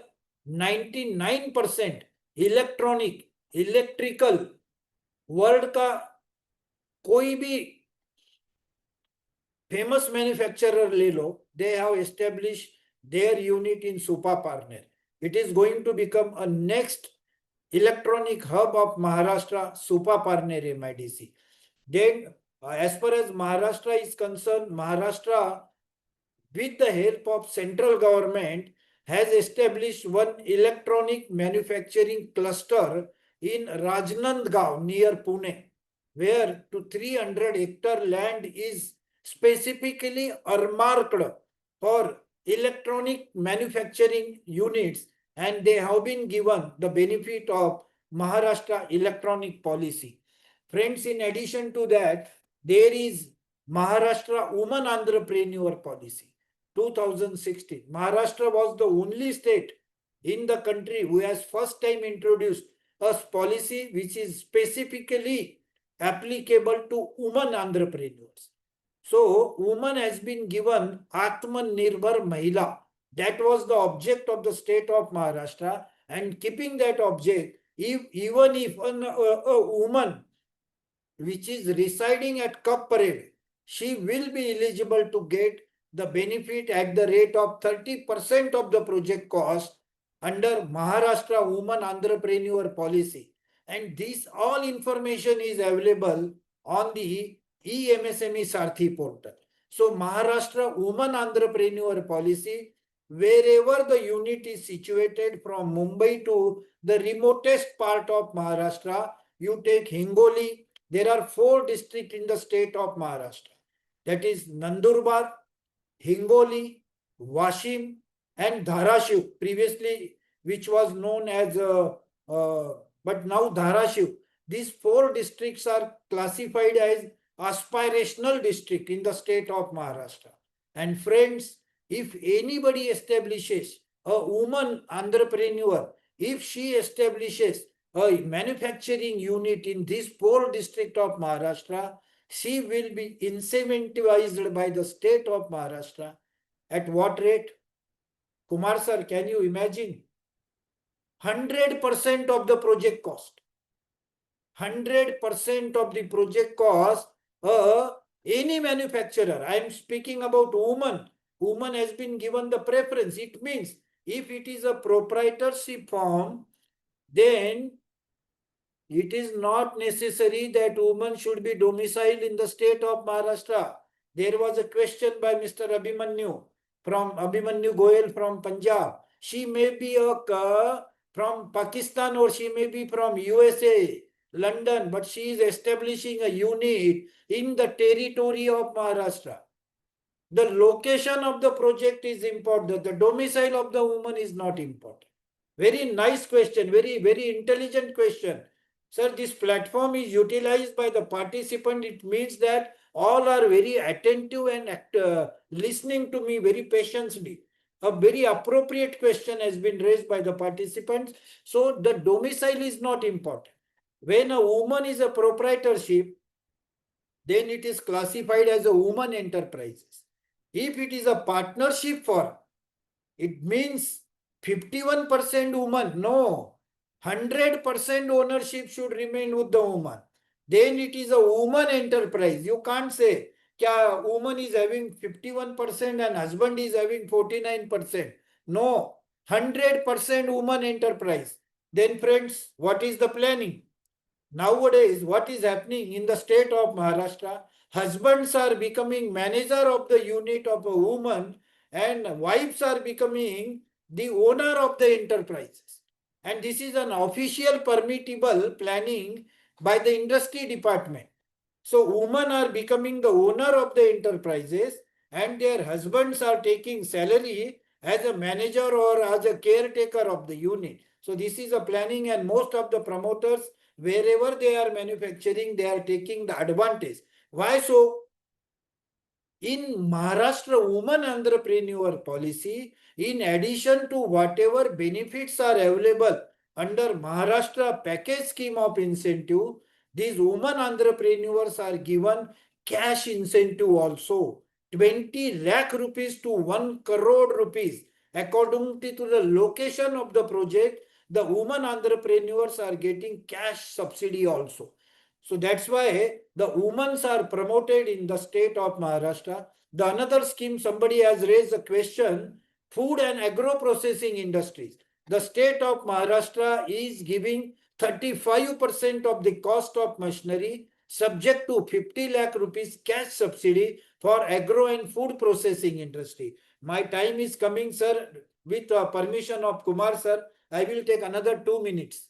99% electrical world का कोई भी famous manufacturer ले लो, they have established their unit in Supa Parner. It is going to become a next electronic hub of Maharashtra, Supa Parner MIDC. Then, as far as Maharashtra is concerned, Maharashtra, with the help of central government, has established one electronic manufacturing cluster in Rajnandgaon near Pune, where to 300 hectare land is specifically earmarked for electronic manufacturing units, and they have been given the benefit of Maharashtra electronic policy. Friends, in addition to that, there is Maharashtra Women Entrepreneur Policy 2016. Maharashtra was the only state in the country who has first time introduced a policy which is specifically applicable to women entrepreneurs. So, woman has been given Atmanirbhar Mahila. That was the object of the state of Maharashtra. And keeping that object, even if a woman which is residing at Cup Parade, she will be eligible to get the benefit at the rate of 30% of the project cost under Maharashtra Women Entrepreneur Policy. And this all information is available on the eMSME Sarthi portal. So Maharashtra Women Entrepreneur Policy, wherever the unit is situated from Mumbai to the remotest part of Maharashtra, you take Hingoli. There are 4 districts in the state of Maharashtra. That is Nandurbar, Hingoli, Washim, and Dharashiv, previously which was known as, but now Dharashiv. These 4 districts are classified as aspirational district in the state of Maharashtra. And friends, if anybody establishes a woman entrepreneur, if she establishes a manufacturing unit in this 4 district of Maharashtra, she will be incentivized by the state of Maharashtra. At what rate? Kumar sir, can you imagine? 100% of the project cost. 100% of the project cost, any manufacturer, I am speaking about woman. Woman has been given the preference. It means if it is a proprietorship form, then it is not necessary that woman should be domiciled in the state of Maharashtra. There was a question by Mr. Abhimanyu Goyal from Punjab. She may be from Pakistan or she may be from USA, London, but she is establishing a unit in the territory of Maharashtra. The location of the project is important. The domicile of the woman is not important. Very nice question, very, very intelligent question. Sir, this platform is utilized by the participant. It means that all are very attentive and listening to me very patiently. A very appropriate question has been raised by the participants. So the domicile is not important. When a woman is a proprietorship, then it is classified as a woman enterprises. If it is a partnership firm, it means 51% woman. No, 100% ownership should remain with the woman. Then it is a woman enterprise. You can't say kya woman is having 51% and husband is having 49%. No, 100% woman enterprise. Then friends, what is the planning? Nowadays, what is happening in the state of Maharashtra? Husbands are becoming manager of the unit of a woman and wives are becoming the owner of the enterprises. And this is an official permittable planning by the industry department. So women are becoming the owner of the enterprises and their husbands are taking salary as a manager or as a caretaker of the unit. So this is a planning, and most of the promoters, wherever they are manufacturing, they are taking the advantage. Why so? In Maharashtra Women Entrepreneur Policy, in addition to whatever benefits are available under Maharashtra Package Scheme of Incentive, these women entrepreneurs are given cash incentive also. 20 lakh rupees to 1 crore rupees. According to the location of the project, the women entrepreneurs are getting cash subsidy also. So that's why the women are promoted in the state of Maharashtra. The another scheme, somebody has raised a question, food and agro processing industries. The state of Maharashtra is giving 35% of the cost of machinery subject to 50 lakh rupees cash subsidy for agro and food processing industry. My time is coming, sir. With permission of Kumar, sir, I will take another 2 minutes.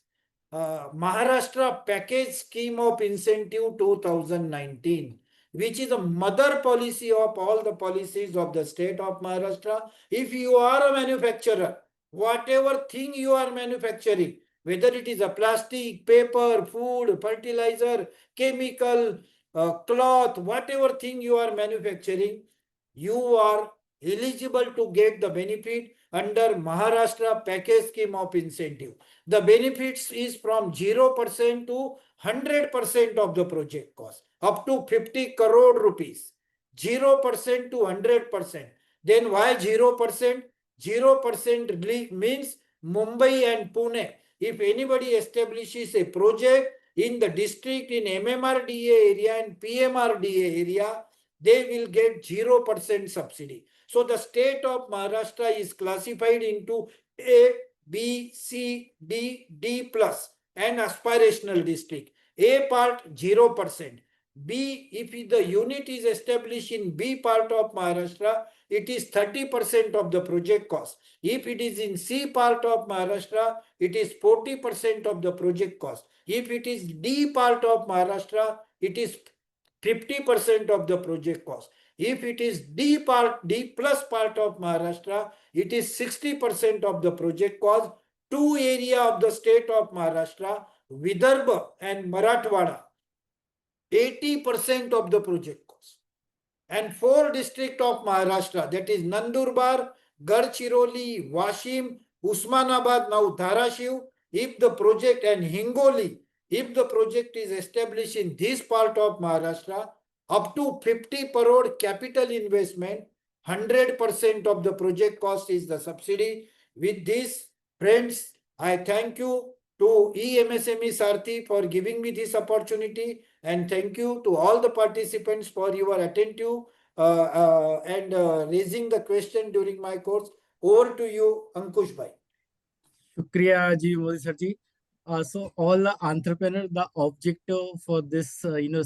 Maharashtra Package Scheme of Incentive 2019, which is a mother policy of all the policies of the state of Maharashtra. If you are a manufacturer, whatever thing you are manufacturing, whether it is a plastic, paper, food, fertilizer, chemical, cloth, whatever thing you are manufacturing, you are eligible to get the benefit under Maharashtra Package Scheme of Incentive. The benefits is from 0% to 100% of the project cost, up to 50 crore rupees. 0% to 100%. Then why 0%? 0% means Mumbai and Pune. If anybody establishes a project in the district in MMRDA area and PMRDA area, they will get 0% subsidy. So the state of Maharashtra is classified into A, B, C, D, D plus and aspirational district. A part 0%. B, if the unit is established in B part of Maharashtra, it is 30% of the project cost. If it is in C part of Maharashtra, it is 40% of the project cost. If it is D part of Maharashtra, it is 50% of the project cost. If it is D plus part of Maharashtra, it is 60% of the project cost. Two area of the state of Maharashtra, Vidarbha and Marathwada, 80% of the project cost. And 4 districts of Maharashtra, that is Nandurbar, Gadchiroli, Washim, Usmanabad, now Dharashiv, if the project, and Hingoli, if the project is established in this part of Maharashtra, up to 50 crore capital investment, 100% of the project cost is the subsidy. With this, friends, I thank you to eMSME Sarthi for giving me this opportunity, and thank you to all the participants for your attentive and raising the question during my course. Over to you, Ankush Bhai. Shukriya ji, Modi sir ji. So all the entrepreneur, the objective for this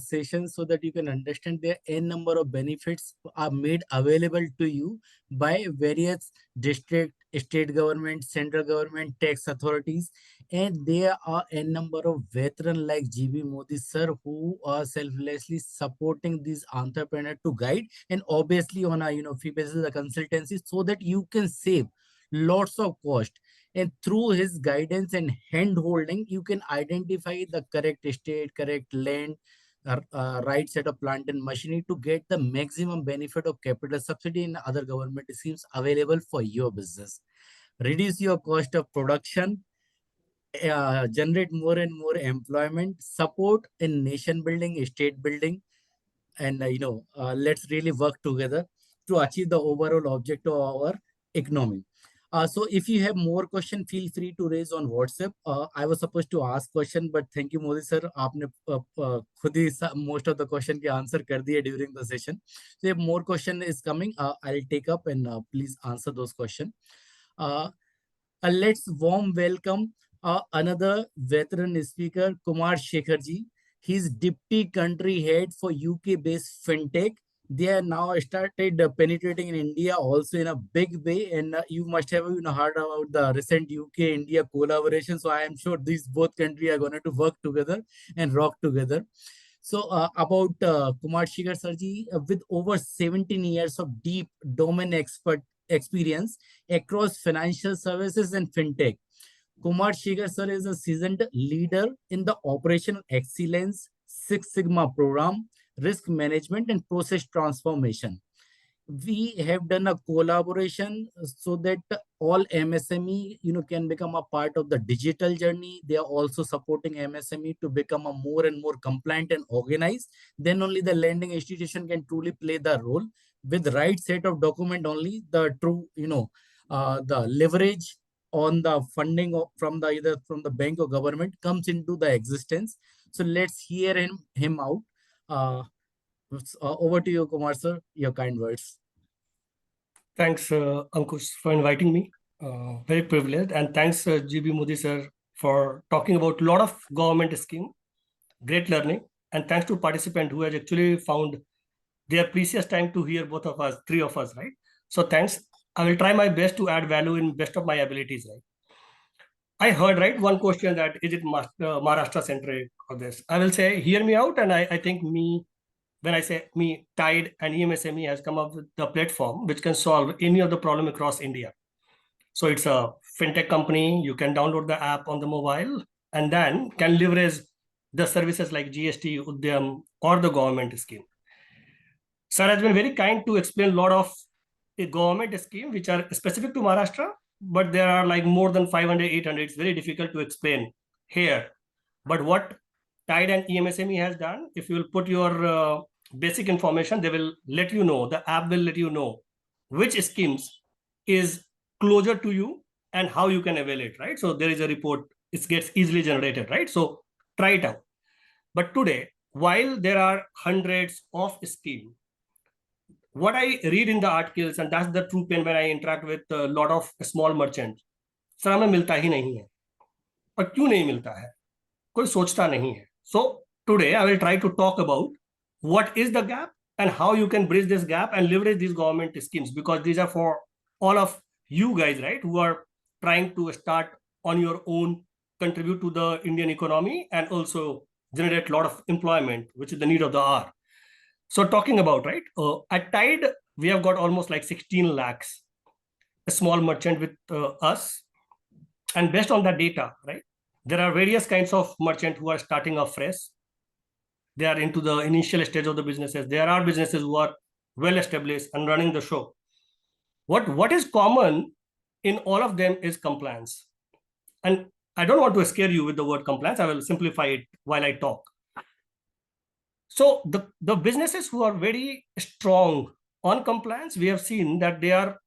session, so that you can understand there n number of benefits are made available to you by various district, state government, central government, tax authorities, and there are n number of veteran like GB Modi sir who are selflessly supporting these entrepreneur to guide, and obviously on a fee basis the consultancy, so that you can save lots of cost. And through his guidance and hand holding, you can identify the correct estate, correct land, right set of plant and machinery to get the maximum benefit of capital subsidy and other government schemes available for your business. Reduce your cost of production, generate more and more employment, support in nation building, state building, and let's really work together to achieve the overall objective of our economy. So if you have more question, feel free to raise on WhatsApp. I was supposed to ask question, but thank you Modi sir, आपने खुद ही most of the question के answer कर दिए during the session. So if more question is coming, I'll take up and please answer those questions. Let's warm welcome another veteran speaker, Kumar Shekhar ji. He's deputy country head for UK-based fintech. They are now started penetrating in India also in a big way, and you must have heard about the recent UK-India collaboration. So I am sure these both countries are going to work together and rock together. So about Kumar Shekhar Sarji, with over 17 years of deep domain experience across financial services and fintech, Kumar Shekhar sir is a seasoned leader in the operational excellence, Six Sigma program, risk management, and process transformation. We have done a collaboration so that all MSME can become a part of the digital journey. They are also supporting MSME to become a more and more compliant and organized. Then only the lending institution can truly play the role. With the right set of document, only the true the leverage on the funding from the either from the bank or government comes into the existence. So let's hear him out. Over to you, Kumar sir, your kind words. Thanks, Ankush, for inviting me. Very privileged. And thanks, GB Modi sir, for talking about a lot of government scheme. Great learning. And thanks to participant who has actually found their precious time to hear both of us, three of us, right? So thanks. I will try my best to add value in best of my abilities, right? I heard, right, one question that is it Maharashtra centric or this? I will say, hear me out. And I think when I say me, Tide and eMSME has come up with the platform which can solve any of the problem across India. So it's a fintech company. You can download the app on the mobile and then can leverage the services like GST, Udyam, or the government scheme. Sir has been very kind to explain a lot of a government scheme which are specific to Maharashtra, but there are like more than 500, 800. It's very difficult to explain here. But what Tide and eMSME has done, if you will put your basic information, they will let you know, the app will let you know which schemes is closer to you and how you can avail it, right? So there is a report, it gets easily generated, right? So try it out. But today, while there are hundreds of schemes, what I read in the articles, and that's the true pain when I interact with a lot of small merchants, sir हमें मिलता ही नहीं है. और क्यों नहीं मिलता है? कोई सोचता नहीं है. So today I will try to talk about what is the gap and how you can bridge this gap and leverage these government schemes, because these are for all of you guys, right, who are trying to start on your own, contribute to the Indian economy, and also generate a lot of employment, which is the need of the hour. So talking about, right, at Tide, we have got almost like 16 lakhs, a small merchant with us. And based on that data, right, there are various kinds of merchants who are starting off fresh. They are into the initial stage of the businesses. There are businesses who are well established and running the show. What is common in all of them is compliance. And I don't want to scare you with the word compliance. I will simplify it while I talk. So the businesses who are very strong on compliance, we have seen that they are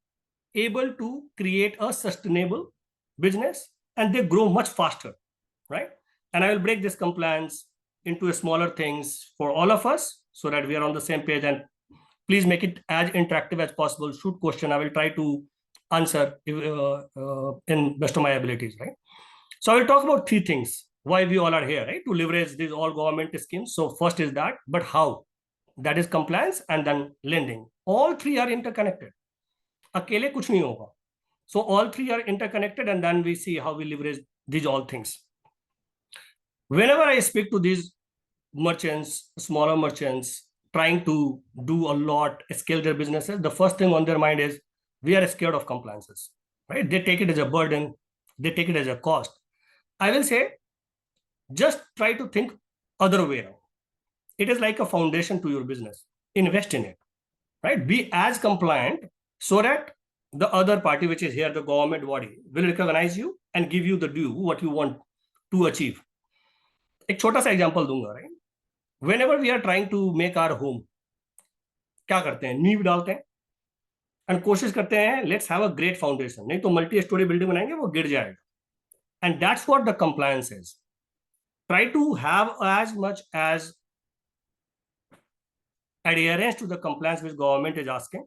able to create a sustainable business and they grow much faster, right? And I will break this compliance into smaller things for all of us so that we are on the same page, and please make it as interactive as possible. Shoot question, I will try to answer in best of my abilities, right? So I will talk about 3 things why we all are here, right? To leverage these all government schemes. So first is that, but how? That is compliance, and then lending. All 3 are interconnected. Akele kuch nahi hoga. So all 3 are interconnected, and then we see how we leverage these all things. Whenever I speak to these merchants, smaller merchants, trying to do a lot, scale their businesses, the first thing on their mind is, we are scared of compliances, right? They take it as a burden. They take it as a cost. I will say, just try to think other way around. It is like a foundation to your business. Invest in it, right? Be as compliant so that the other party, which is here, the government body, will recognize you and give you the due, what you want to achieve. एक छोटा सा example दूंगा, right? Whenever we are trying to make our home, क्या करते हैं? नींव डालते हैं and कोशिश करते हैं, let's have a great foundation. नहीं तो मल्टी स्टोरी बिल्डिंग बनाएंगे, वो गिर जाएगा. And that's what the compliance is. Try to have as much as adherence to the compliance which government is asking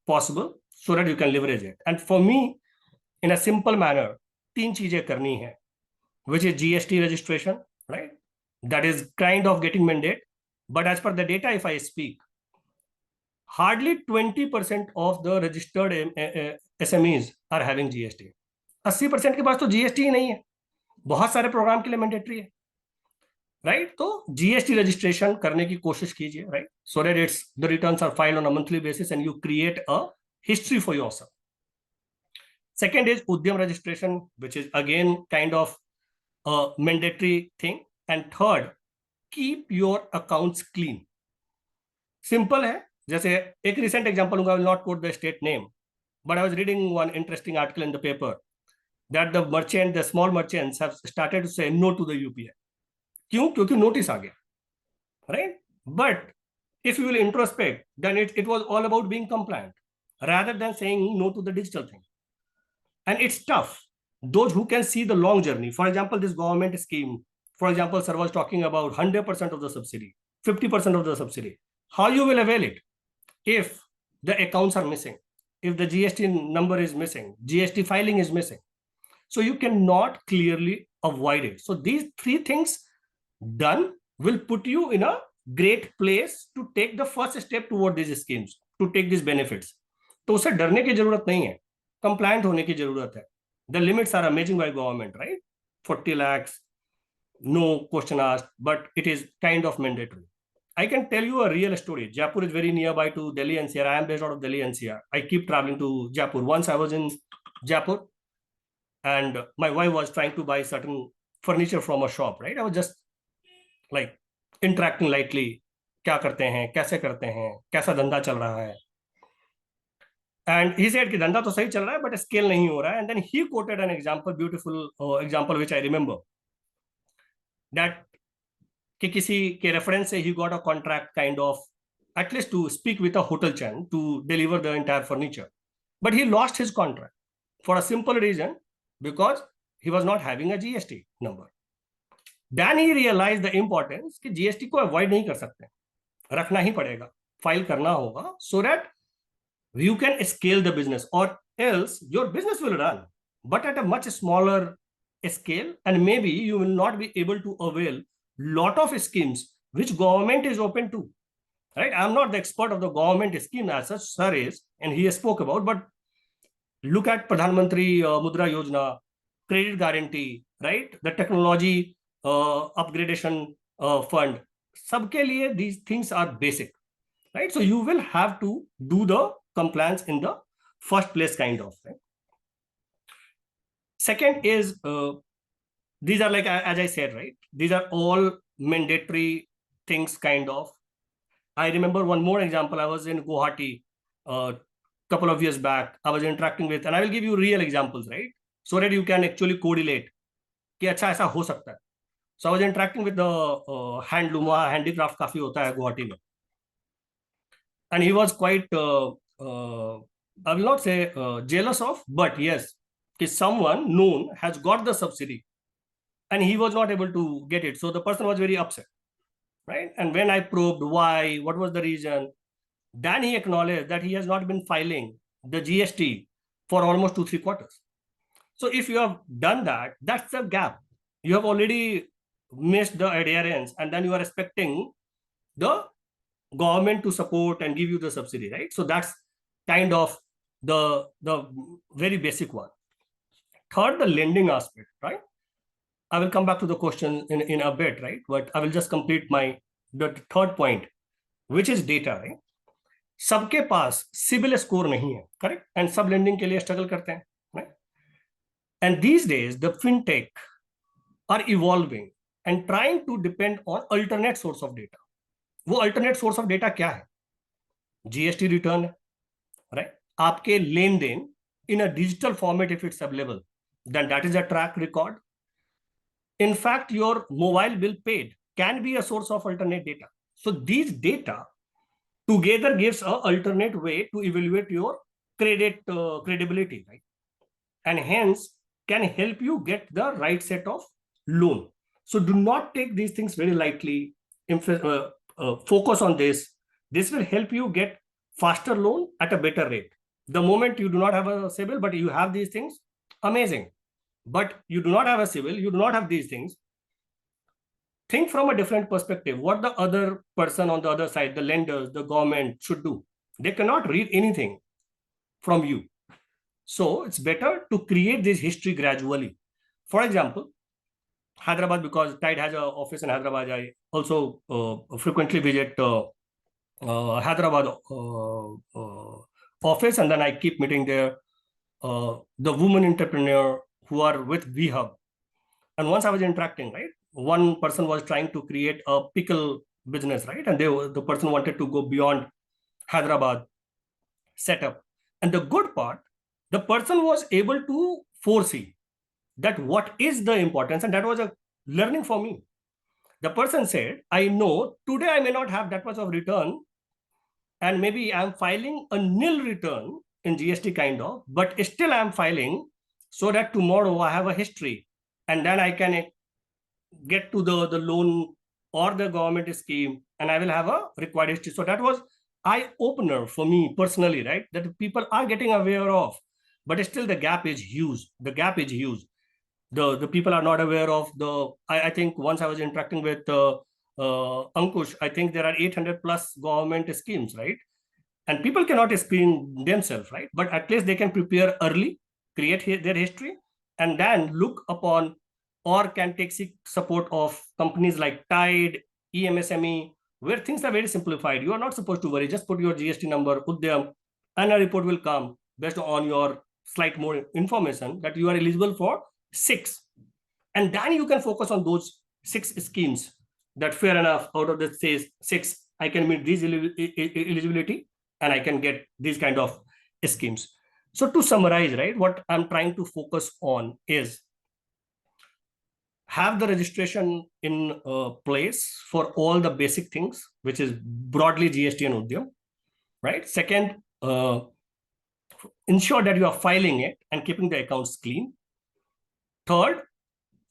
possible so that you can leverage it. And for me, in a simple manner, 3 चीजें करनी है, which is GST registration, right? That is kind of getting mandate. But as per the data, if I speak, hardly 20% of the registered SMEs are having GST. 80% के पास तो GST ही नहीं है. बहुत सारे programme के लिए मैंडेटरी है, राइट? तो GST रजिस्ट्रेशन करने की कोशिश कीजिए, right? So that it's the returns are filed on a monthly basis and you create a history for yourself. Second is Udyam registration, which is again kind of a mandatory thing. And third, keep your accounts clean. Simple है. जैसे एक recent example लूंगा, I will not quote the state name, but I was reading one interesting article in the paper that the small merchants have started to say no to the UPI. क्यों? क्योंकि notice आ गया, right? But if you will introspect, then it was all about being compliant rather than saying no to the digital thing. And it's tough. Those who can see the long journey, for example, this government scheme, for example, sir was talking about 100% of the subsidy, 50% of the subsidy. How you will avail it if the accounts are missing, if the GST number is missing, GST filing is missing? So you cannot clearly avoid it. So these 3 things done will put you in a great place to take the first step toward these schemes, to take these benefits. तो उसे डरने की जरूरत नहीं है, compliant होने की जरूरत है. The limits are amazing by government, right? 40 lakhs, no question asked, but it is kind of mandatory. I can tell you a real story. Jaipur is very nearby to Delhi NCR. I am based out of Delhi NCR. I keep traveling to Jaipur. Once I was in Jaipur and my wife was trying to buy certain furniture from a shop, right? I was just like interacting lightly. क्या करते हैं, कैसे करते हैं, कैसा धंधा चल रहा है. And he said कि धंधा तो सही चल रहा है, but scale नहीं हो रहा है. And then he quoted an example, beautiful example which I remember. That कि किसी के reference से he got a contract kind of, at least to speak with a hotel chain to deliver the entire furniture. But he lost his contract for a simple reason, because he was not having a GST number. Then he realized the importance कि GST को avoid नहीं कर सकते, रखना ही पड़ेगा, file करना होगा, so that you can scale the business, or else your business will run, but at a much smaller scale, and maybe you will not be able to avail lot of schemes which government is open to, right? I'm not the expert of the government scheme as such, sir is, and he spoke about, but look at Pradhan Mantri Mudra Yojana, credit guarantee, right? The technology upgradation fund. Sabke liye these things are basic, right? So you will have to do the compliance in the first place kind of thing. Second is, these are like, as I said, right? These are all mandatory things kind of. I remember one more example. I was in Guwahati couple of years back. I was interacting with, and I will give you real examples, right? So that you can actually correlate कि अच्छा ऐसा हो सकता है. So I was interacting with the handloom, handicraft काफी होता है गुवाहाटी में, and he was quite I will not say jealous of, but yes, कि someone known has got the subsidy and he was not able to get it. So the person was very upset, right? And when I probed why, what was the reason, then he acknowledged that he has not been filing the GST for almost 2-3 quarters. So if you have done that, that's the gap. You have already missed the adherence, and then you are expecting the government to support and give you the subsidy, right? So that's kind of the very basic one. Third, the lending aspect, right? I will come back to the question in a bit, right? But I will just complete the third point, which is data, right? सबके पास CIBIL score नहीं है, correct, and सब lending के लिए struggle करते हैं, right? And these days the fintech are evolving and trying to depend on alternate source of data. वो alternate source of data क्या है? जीएसटी रिटर्न है, राइट? आपके लेन देन in a digital format, if it's available, then that is a track record. In fact, your mobile bill paid can be a source of alternate data. So these data together gives an alternate way to evaluate your credit credibility, right? And hence can help you get the right set of loan. So do not take these things very lightly. Focus on this. This will help you get faster loan at a better rate. The moment you do not have a CIBIL, but you have these things, amazing. But you do not have a CIBIL, you do not have these things. Think from a different perspective. What the other person on the other side, the lenders, the government should do. They cannot read anything from you. So it's better to create this history gradually. For example, Hyderabad, because Tide has an office in Hyderabad, I also frequently visit Hyderabad office, and then I keep meeting there the women entrepreneur who are with VHub. And once I was interacting, right, one person was trying to create a pickle business, right? And the person wanted to go beyond Hyderabad setup. And the good part, the person was able to foresee that what is the importance, and that was a learning for me. The person said, I know today I may not have that much of return, and maybe I'm filing a nil return in GST kind of, but still I'm filing so that tomorrow I have a history, and then I can get to the loan or the government scheme, and I will have a required history. So that was eye-opener for me personally, right? That people are getting aware of, but still the gap is huge. The gap is huge. The people are not aware of I think once I was interacting with Ankush, I think there are 800 plus government schemes, right? And people cannot screen themselves, right? But at least they can prepare early, create their history, and then look upon or can take support of companies like Tide, eMSME, where things are very simplified. You are not supposed to worry. Just put your GST number, Udyam, and a report will come based on your slight more information that you are eligible for 6. And then you can focus on those 6 schemes that fair enough out of the says 6, I can meet these eligibility and I can get these kind of schemes. So to summarize, right, what I'm trying to focus on is have the registration in place for all the basic things, which is broadly GST and Udyam, right? Second, ensure that you are filing it and keeping the accounts clean. Third,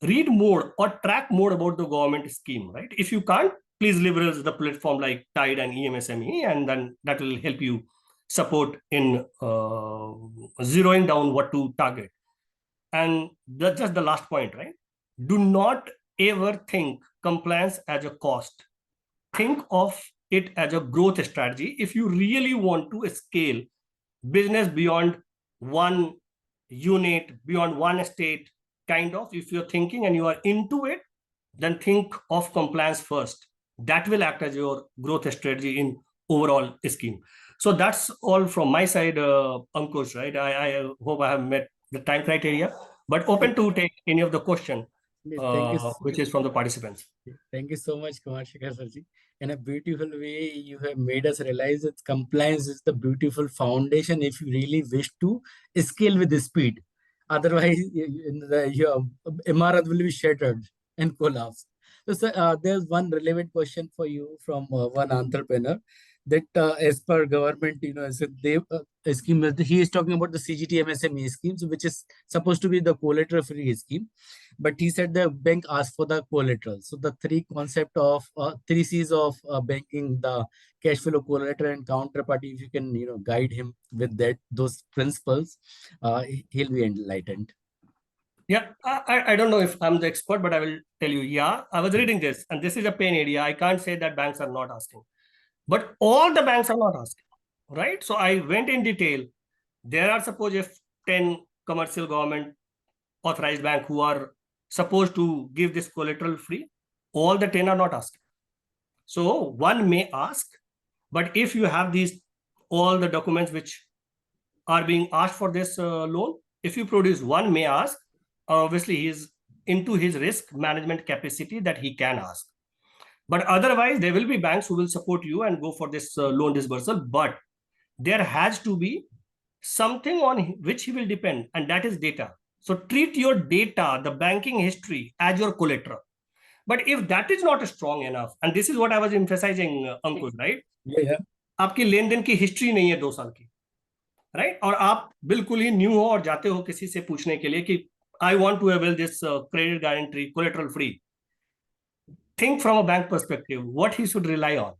read more or track more about the government scheme, right? If you can't, please leverage the platform like Tide and eMSME, and then that will help you support in zeroing down what to target. And that's just the last point, right? Do not ever think compliance as a cost. Think of it as a growth strategy. If you really want to scale business beyond one unit, beyond one state, kind of, if you're thinking and you are into it, then think of compliance first. That will act as your growth strategy in overall scheme. So that's all from my side, Ankush, right? I hope I have met the time criteria, but open to take any of the question, Thank you. which is from the participants. Thank you so much, Kumar Shekhar Sarji. In a beautiful way, you have made us realize that compliance is the beautiful foundation if you really wish to scale with the speed. Otherwise, your Imarat will be shattered and collapse. So, sir, there's one relevant question for you from one entrepreneur that as per government, so they scheme, he is talking about the CGT MSME schemes, which is supposed to be the collateral free scheme. But he said the bank asked for the collateral. So the three C's of banking, the cash flow, collateral, and counterparty, if you can, guide him with those principles, he'll be enlightened. Yeah, I don't know if I'm the expert, but I will tell you, yeah, I was reading this, and this is a pain area. I can't say that banks are not asking, but all the banks are not asking, right? So I went in detail. There are, suppose, if 10 commercial government authorized bank who are supposed to give this collateral free, all the 10 are not asking. So one may ask, but if you have all the documents which are being asked for this loan, if you produce, one may ask, obviously he is into his risk management capacity that he can ask. But otherwise, there will be banks who will support you and go for this loan disbursal, but there has to be something on which he will depend, and that is data. So treat your data, the banking history, as your collateral. But if that is not strong enough, and this is what I was emphasizing, Ankush, right? Yeah. आपकी लेन then की history नहीं है 2 साल की, right? और आप बिल्कुल ही new हो और जाते हो किसी से पूछने के लिए कि I want to avail this credit guarantee collateral free. Think from a bank perspective, what he should rely on.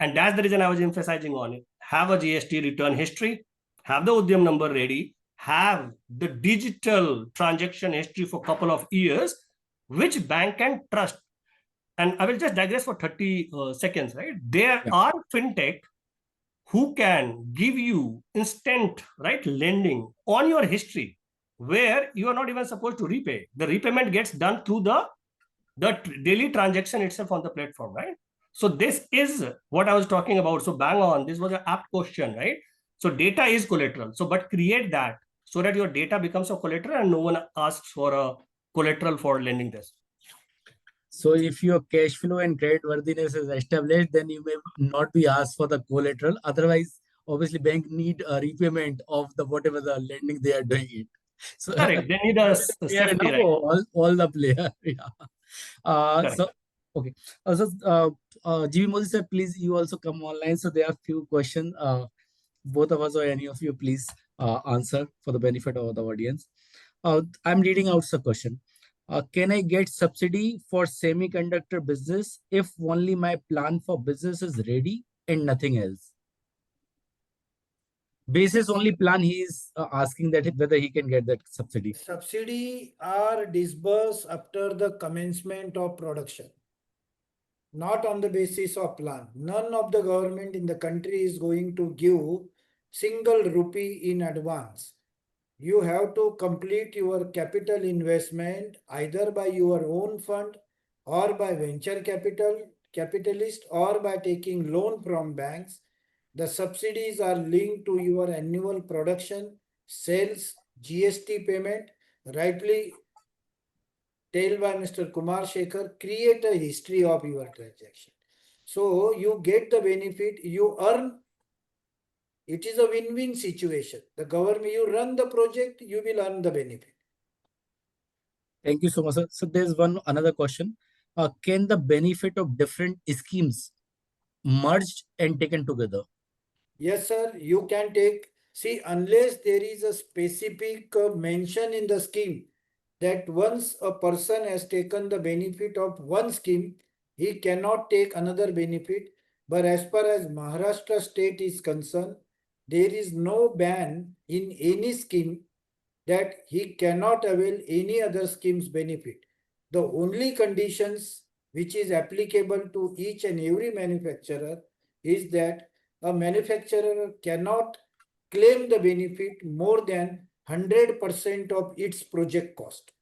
And that's the reason I was emphasizing on it. Have a GST return history, have the Udyam number ready, have the digital transaction history for a couple of years, which bank can trust. And I will just digress for 30 seconds, right? There are fintech who can give you instant, right, lending on your history, where you are not even supposed to repay. The repayment gets done through the daily transaction itself on the platform, right? So this is what I was talking about. So bang on, this was an apt question, right? So data is collateral. So, but create that so that your data becomes a collateral and no one asks for a collateral for lending this. So if your cash flow and credit worthiness is established, then you may not be asked for the collateral. Otherwise, obviously, bank need a repayment of the whatever the lending they are doing it. So correct. They need a safety, right? all the player. Yeah. So okay. GB Modi sir, please you also come online. So there are few questions. Both of us or any of you, please answer for the benefit of the audience. I'm reading out the question. Can I get subsidy for semiconductor business if only my plan for business is ready and nothing else? Basis only plan, he is asking that whether he can get that subsidy. Subsidy are disbursed after the commencement of production, not on the basis of plan. None of the government in the country is going to give single rupee in advance. you have to complete your capital investment either by your own fund or by venture capitalist or by taking loan from banks. The subsidies are linked to your annual production, sales, GST payment, rightly told by Mr. Kumar Shekhar, create a history of your transaction. So you get the benefit, you earn. It is a win-win situation. The government, you run the project, you will earn the benefit. Thank you so much, sir. So there's one another question. Can the benefit of different schemes merged and taken together? Yes, sir, you can take. See, unless there is a specific mention in the scheme that once a person has taken the benefit of one scheme, he cannot take another benefit. But as far as Maharashtra state is concerned, there is no ban in any scheme that he cannot avail any other scheme's benefit. The only conditions which is applicable to each and every manufacturer is that a manufacturer cannot claim the benefit more than 100% of its project cost.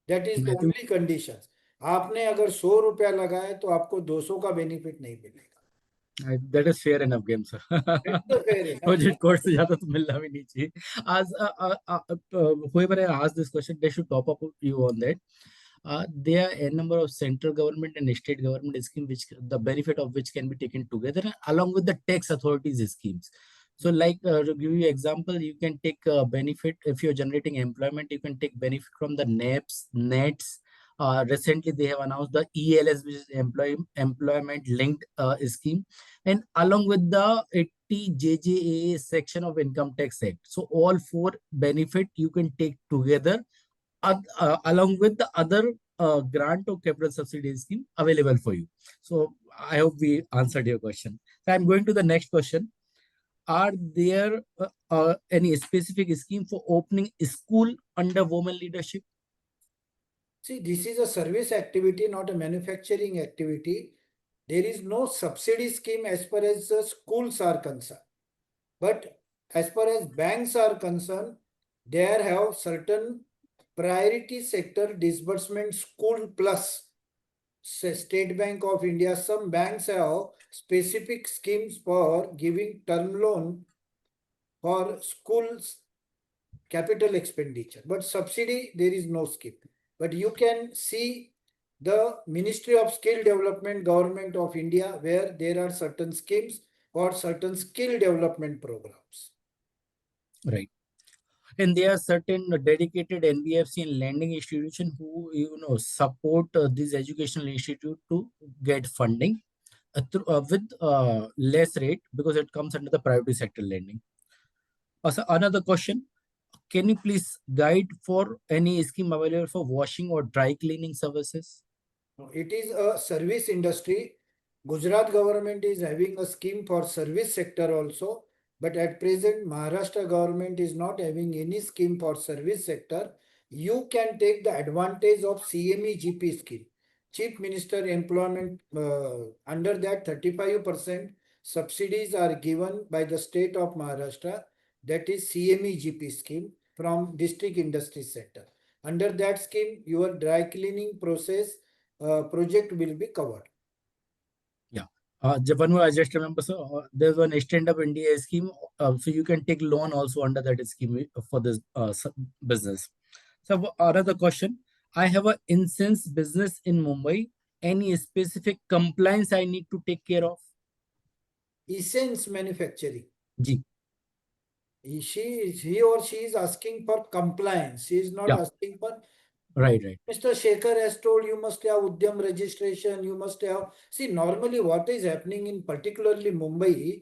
That is the I think only conditions. आपने अगर 100 रुपया लगाए तो आपको 200 का benefit नहीं मिलेगा. that is fair enough game, sir. That's the fair enough. Project cost से ज्यादा तो मिलना भी नहीं चाहिए. As whoever I asked this question, they should top up you on that. There are a number of central government and state government schemes which the benefit of which can be taken together along with the tax authorities schemes. So like to give you example, you can take benefit if you're generating employment, you can take benefit from the NEPs, NETs. Recently they have announced the ELS, which is employment linked scheme, and along with the 80 JJAA section of Income Tax Act. So all four benefit you can take together along with the other grant or capital subsidy scheme available for you. So I hope we answered your question. So I'm going to the next question. Are there any specific scheme for opening a school under women leadership? See, this is a service activity, not a manufacturing activity. There is no subsidy scheme as far as the schools are concerned. But as far as banks are concerned, there have certain priority sector disbursement school plus. State Bank of India, some banks have specific schemes for giving term loan for schools capital expenditure. But subsidy, there is no scheme. But you can see the Ministry of Skill Development, Government of India, where there are certain schemes for certain skill development programs. Right. And there are certain dedicated NBFC and lending institution who support this educational institute to get funding with less rate because it comes under the priority sector lending. Also, another question: can you please guide for any scheme available for washing or dry cleaning services? It is a service industry. Gujarat government is having a scheme for service sector also. But at present, Maharashtra government is not having any scheme for service sector. You can take the advantage of CME-GP scheme. Chief Minister Employment, under that 35% subsidies are given by the state of Maharashtra. That is CME-GP scheme from district industry sector. Under that scheme, your dry cleaning process project will be covered. Yeah. One I just remember, so there's one Stand Up India scheme, so you can take loan also under that scheme for this business. So another question: I have an incense business in Mumbai. Any specific compliance I need to take care of? Essence manufacturing. Ji. He or she is asking for compliance. She is not asking for. Right. Mr. Shekhar has told you must have Udyam registration, you must have. See, normally what is happening in particularly Mumbai,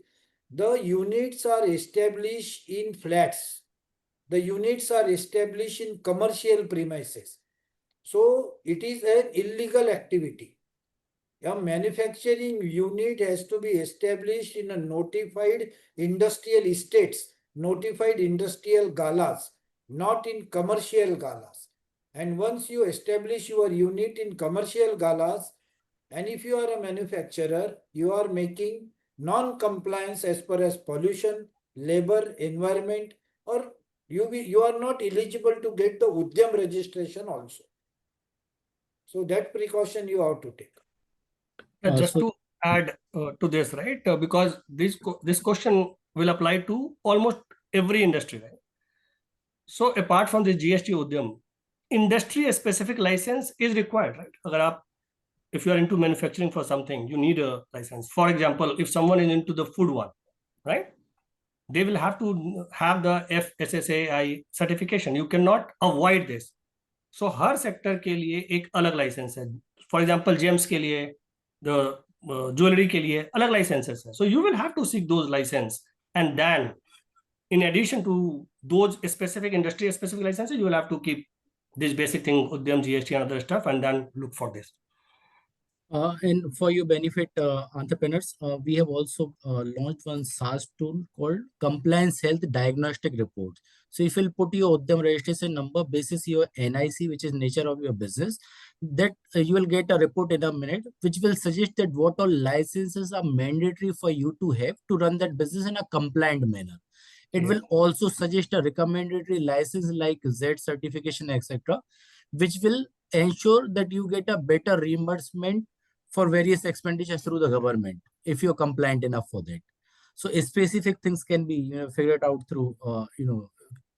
the units are established in flats. The units are established in commercial premises. So it is an illegal activity. A manufacturing unit has to be established in a notified industrial estates, notified industrial galas, not in commercial galas. And once you establish your unit in commercial galas, and if you are a manufacturer, you are making non-compliance as far as pollution, labor, environment, or you are not eligible to get the Udyam registration also. So that precaution you have to take. Just So to add to this, right? Because this question will apply to almost every industry, right? So apart from the GST Udyam, industry specific license is required, right? If you are into manufacturing for something, you need a license. For example, if someone is into the food one, right? They will have to have the FSSAI certification. You cannot avoid this. So her sector के लिए एक अलग licence है. For example James के लिए, the jewellery के लिए अलग लाइसेंसेस है. So you will have to seek those licence, and then in addition to those specific industry specific licenses, you will have to keep this basic thing, Udyam, GST and other stuff, and then look for this. And for your benefit, entrepreneurs, we have also launched one SaaS tool called Compliance Health Diagnostic Report. So if you'll put your Udyam registration number basis your NIC, which is nature of your business, that you will get a report in a minute, which will suggest that what all licenses are mandatory for you to have to run that business in a compliant manner. It will also suggest a recommendatory license like Z certification, etc., which will ensure that you get a better reimbursement for various expenditures through the government if you're compliant enough for that. So specific things can be figured out through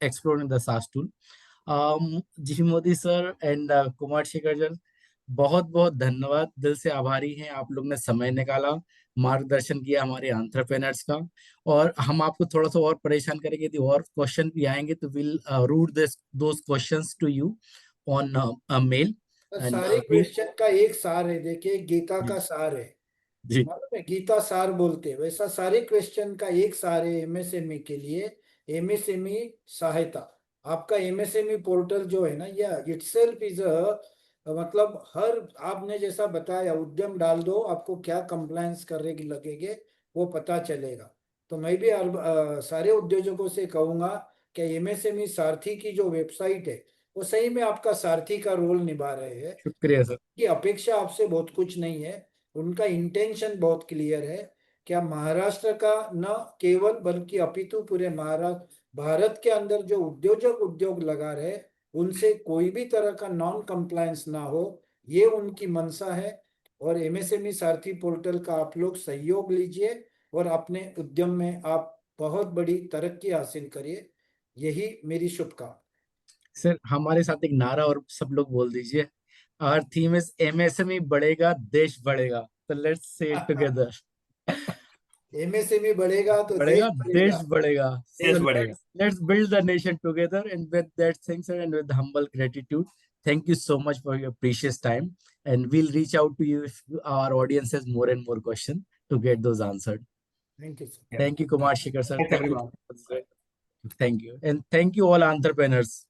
exploring the SaaS tool. जी Modi sir and Kumar Shekhar sir, बहुत बहुत धन्यवाद, दिल से आभारी हैं, आप लोग ने समय निकाला, मार्गदर्शन किया हमारे एंटरप्रेन्योर्स का, और हम आपको थोड़ा सा और परेशान करेंगे, यदि और क्वेश्चन भी आएंगे तो will route those questions to you on mail. सारे क्वेश्चन का एक सार है, देखिए गीता का सार है, मालूम है, गीता सार बोलते हैं, वैसा सारे क्वेश्चन का एक सार है एमएसएमई के लिए. एमएसएमई सहायता, आपका एमएसएमई पोर्टल जो है ना, यह इटसेल्फ इज मतलब हर आपने जैसा बताया उद्यम डाल दो, आपको क्या कंप्लायंस करने की लगेगे वो पता चलेगा. तो मैं भी सारे उद्योजकों से कहूंगा कि एमएसएमई सारथी की जो वेबसाइट है वो सही में आपका सारथी का रोल निभा रहे हैं. शुक्रिया सर. की अपेक्षा आपसे बहुत कुछ नहीं है, उनका इंटेंशन बहुत क्लियर है. क्या महाराष्ट्र का न केवल बल्कि अपितु पूरे महाराष्ट्र भारत के अंदर जो उद्योग लगा रहे उनसे कोई भी तरह का नॉन कंप्लायंस ना हो, ये उनकी मंशा है. और एमएसएमई सारथी पोर्टल का आप लोग सहयोग लीजिए और अपने उद्यम में आप बहुत बड़ी तरक्की हासिल करिए, यही मेरी शुभकामना. सर हमारे साथ एक नारा और सब लोग बोल दीजिए. आवर थीम इज एमएसएमई बढ़ेगा देश बढ़ेगा. तो let's say it together. MSME बढ़ेगा तो बढ़ेगा देश बढ़ेगा. देश बढ़ेगा. Let's build the nation together, and with that thing, sir, and with humble gratitude, thank you so much for your precious time, and we'll reach out to you if our audience has more and more questions to get those answered. Thank you, sir. Thank you, Kumar Shekhar sir. Thanks, everyone. Thank you, and thank you all entrepreneurs.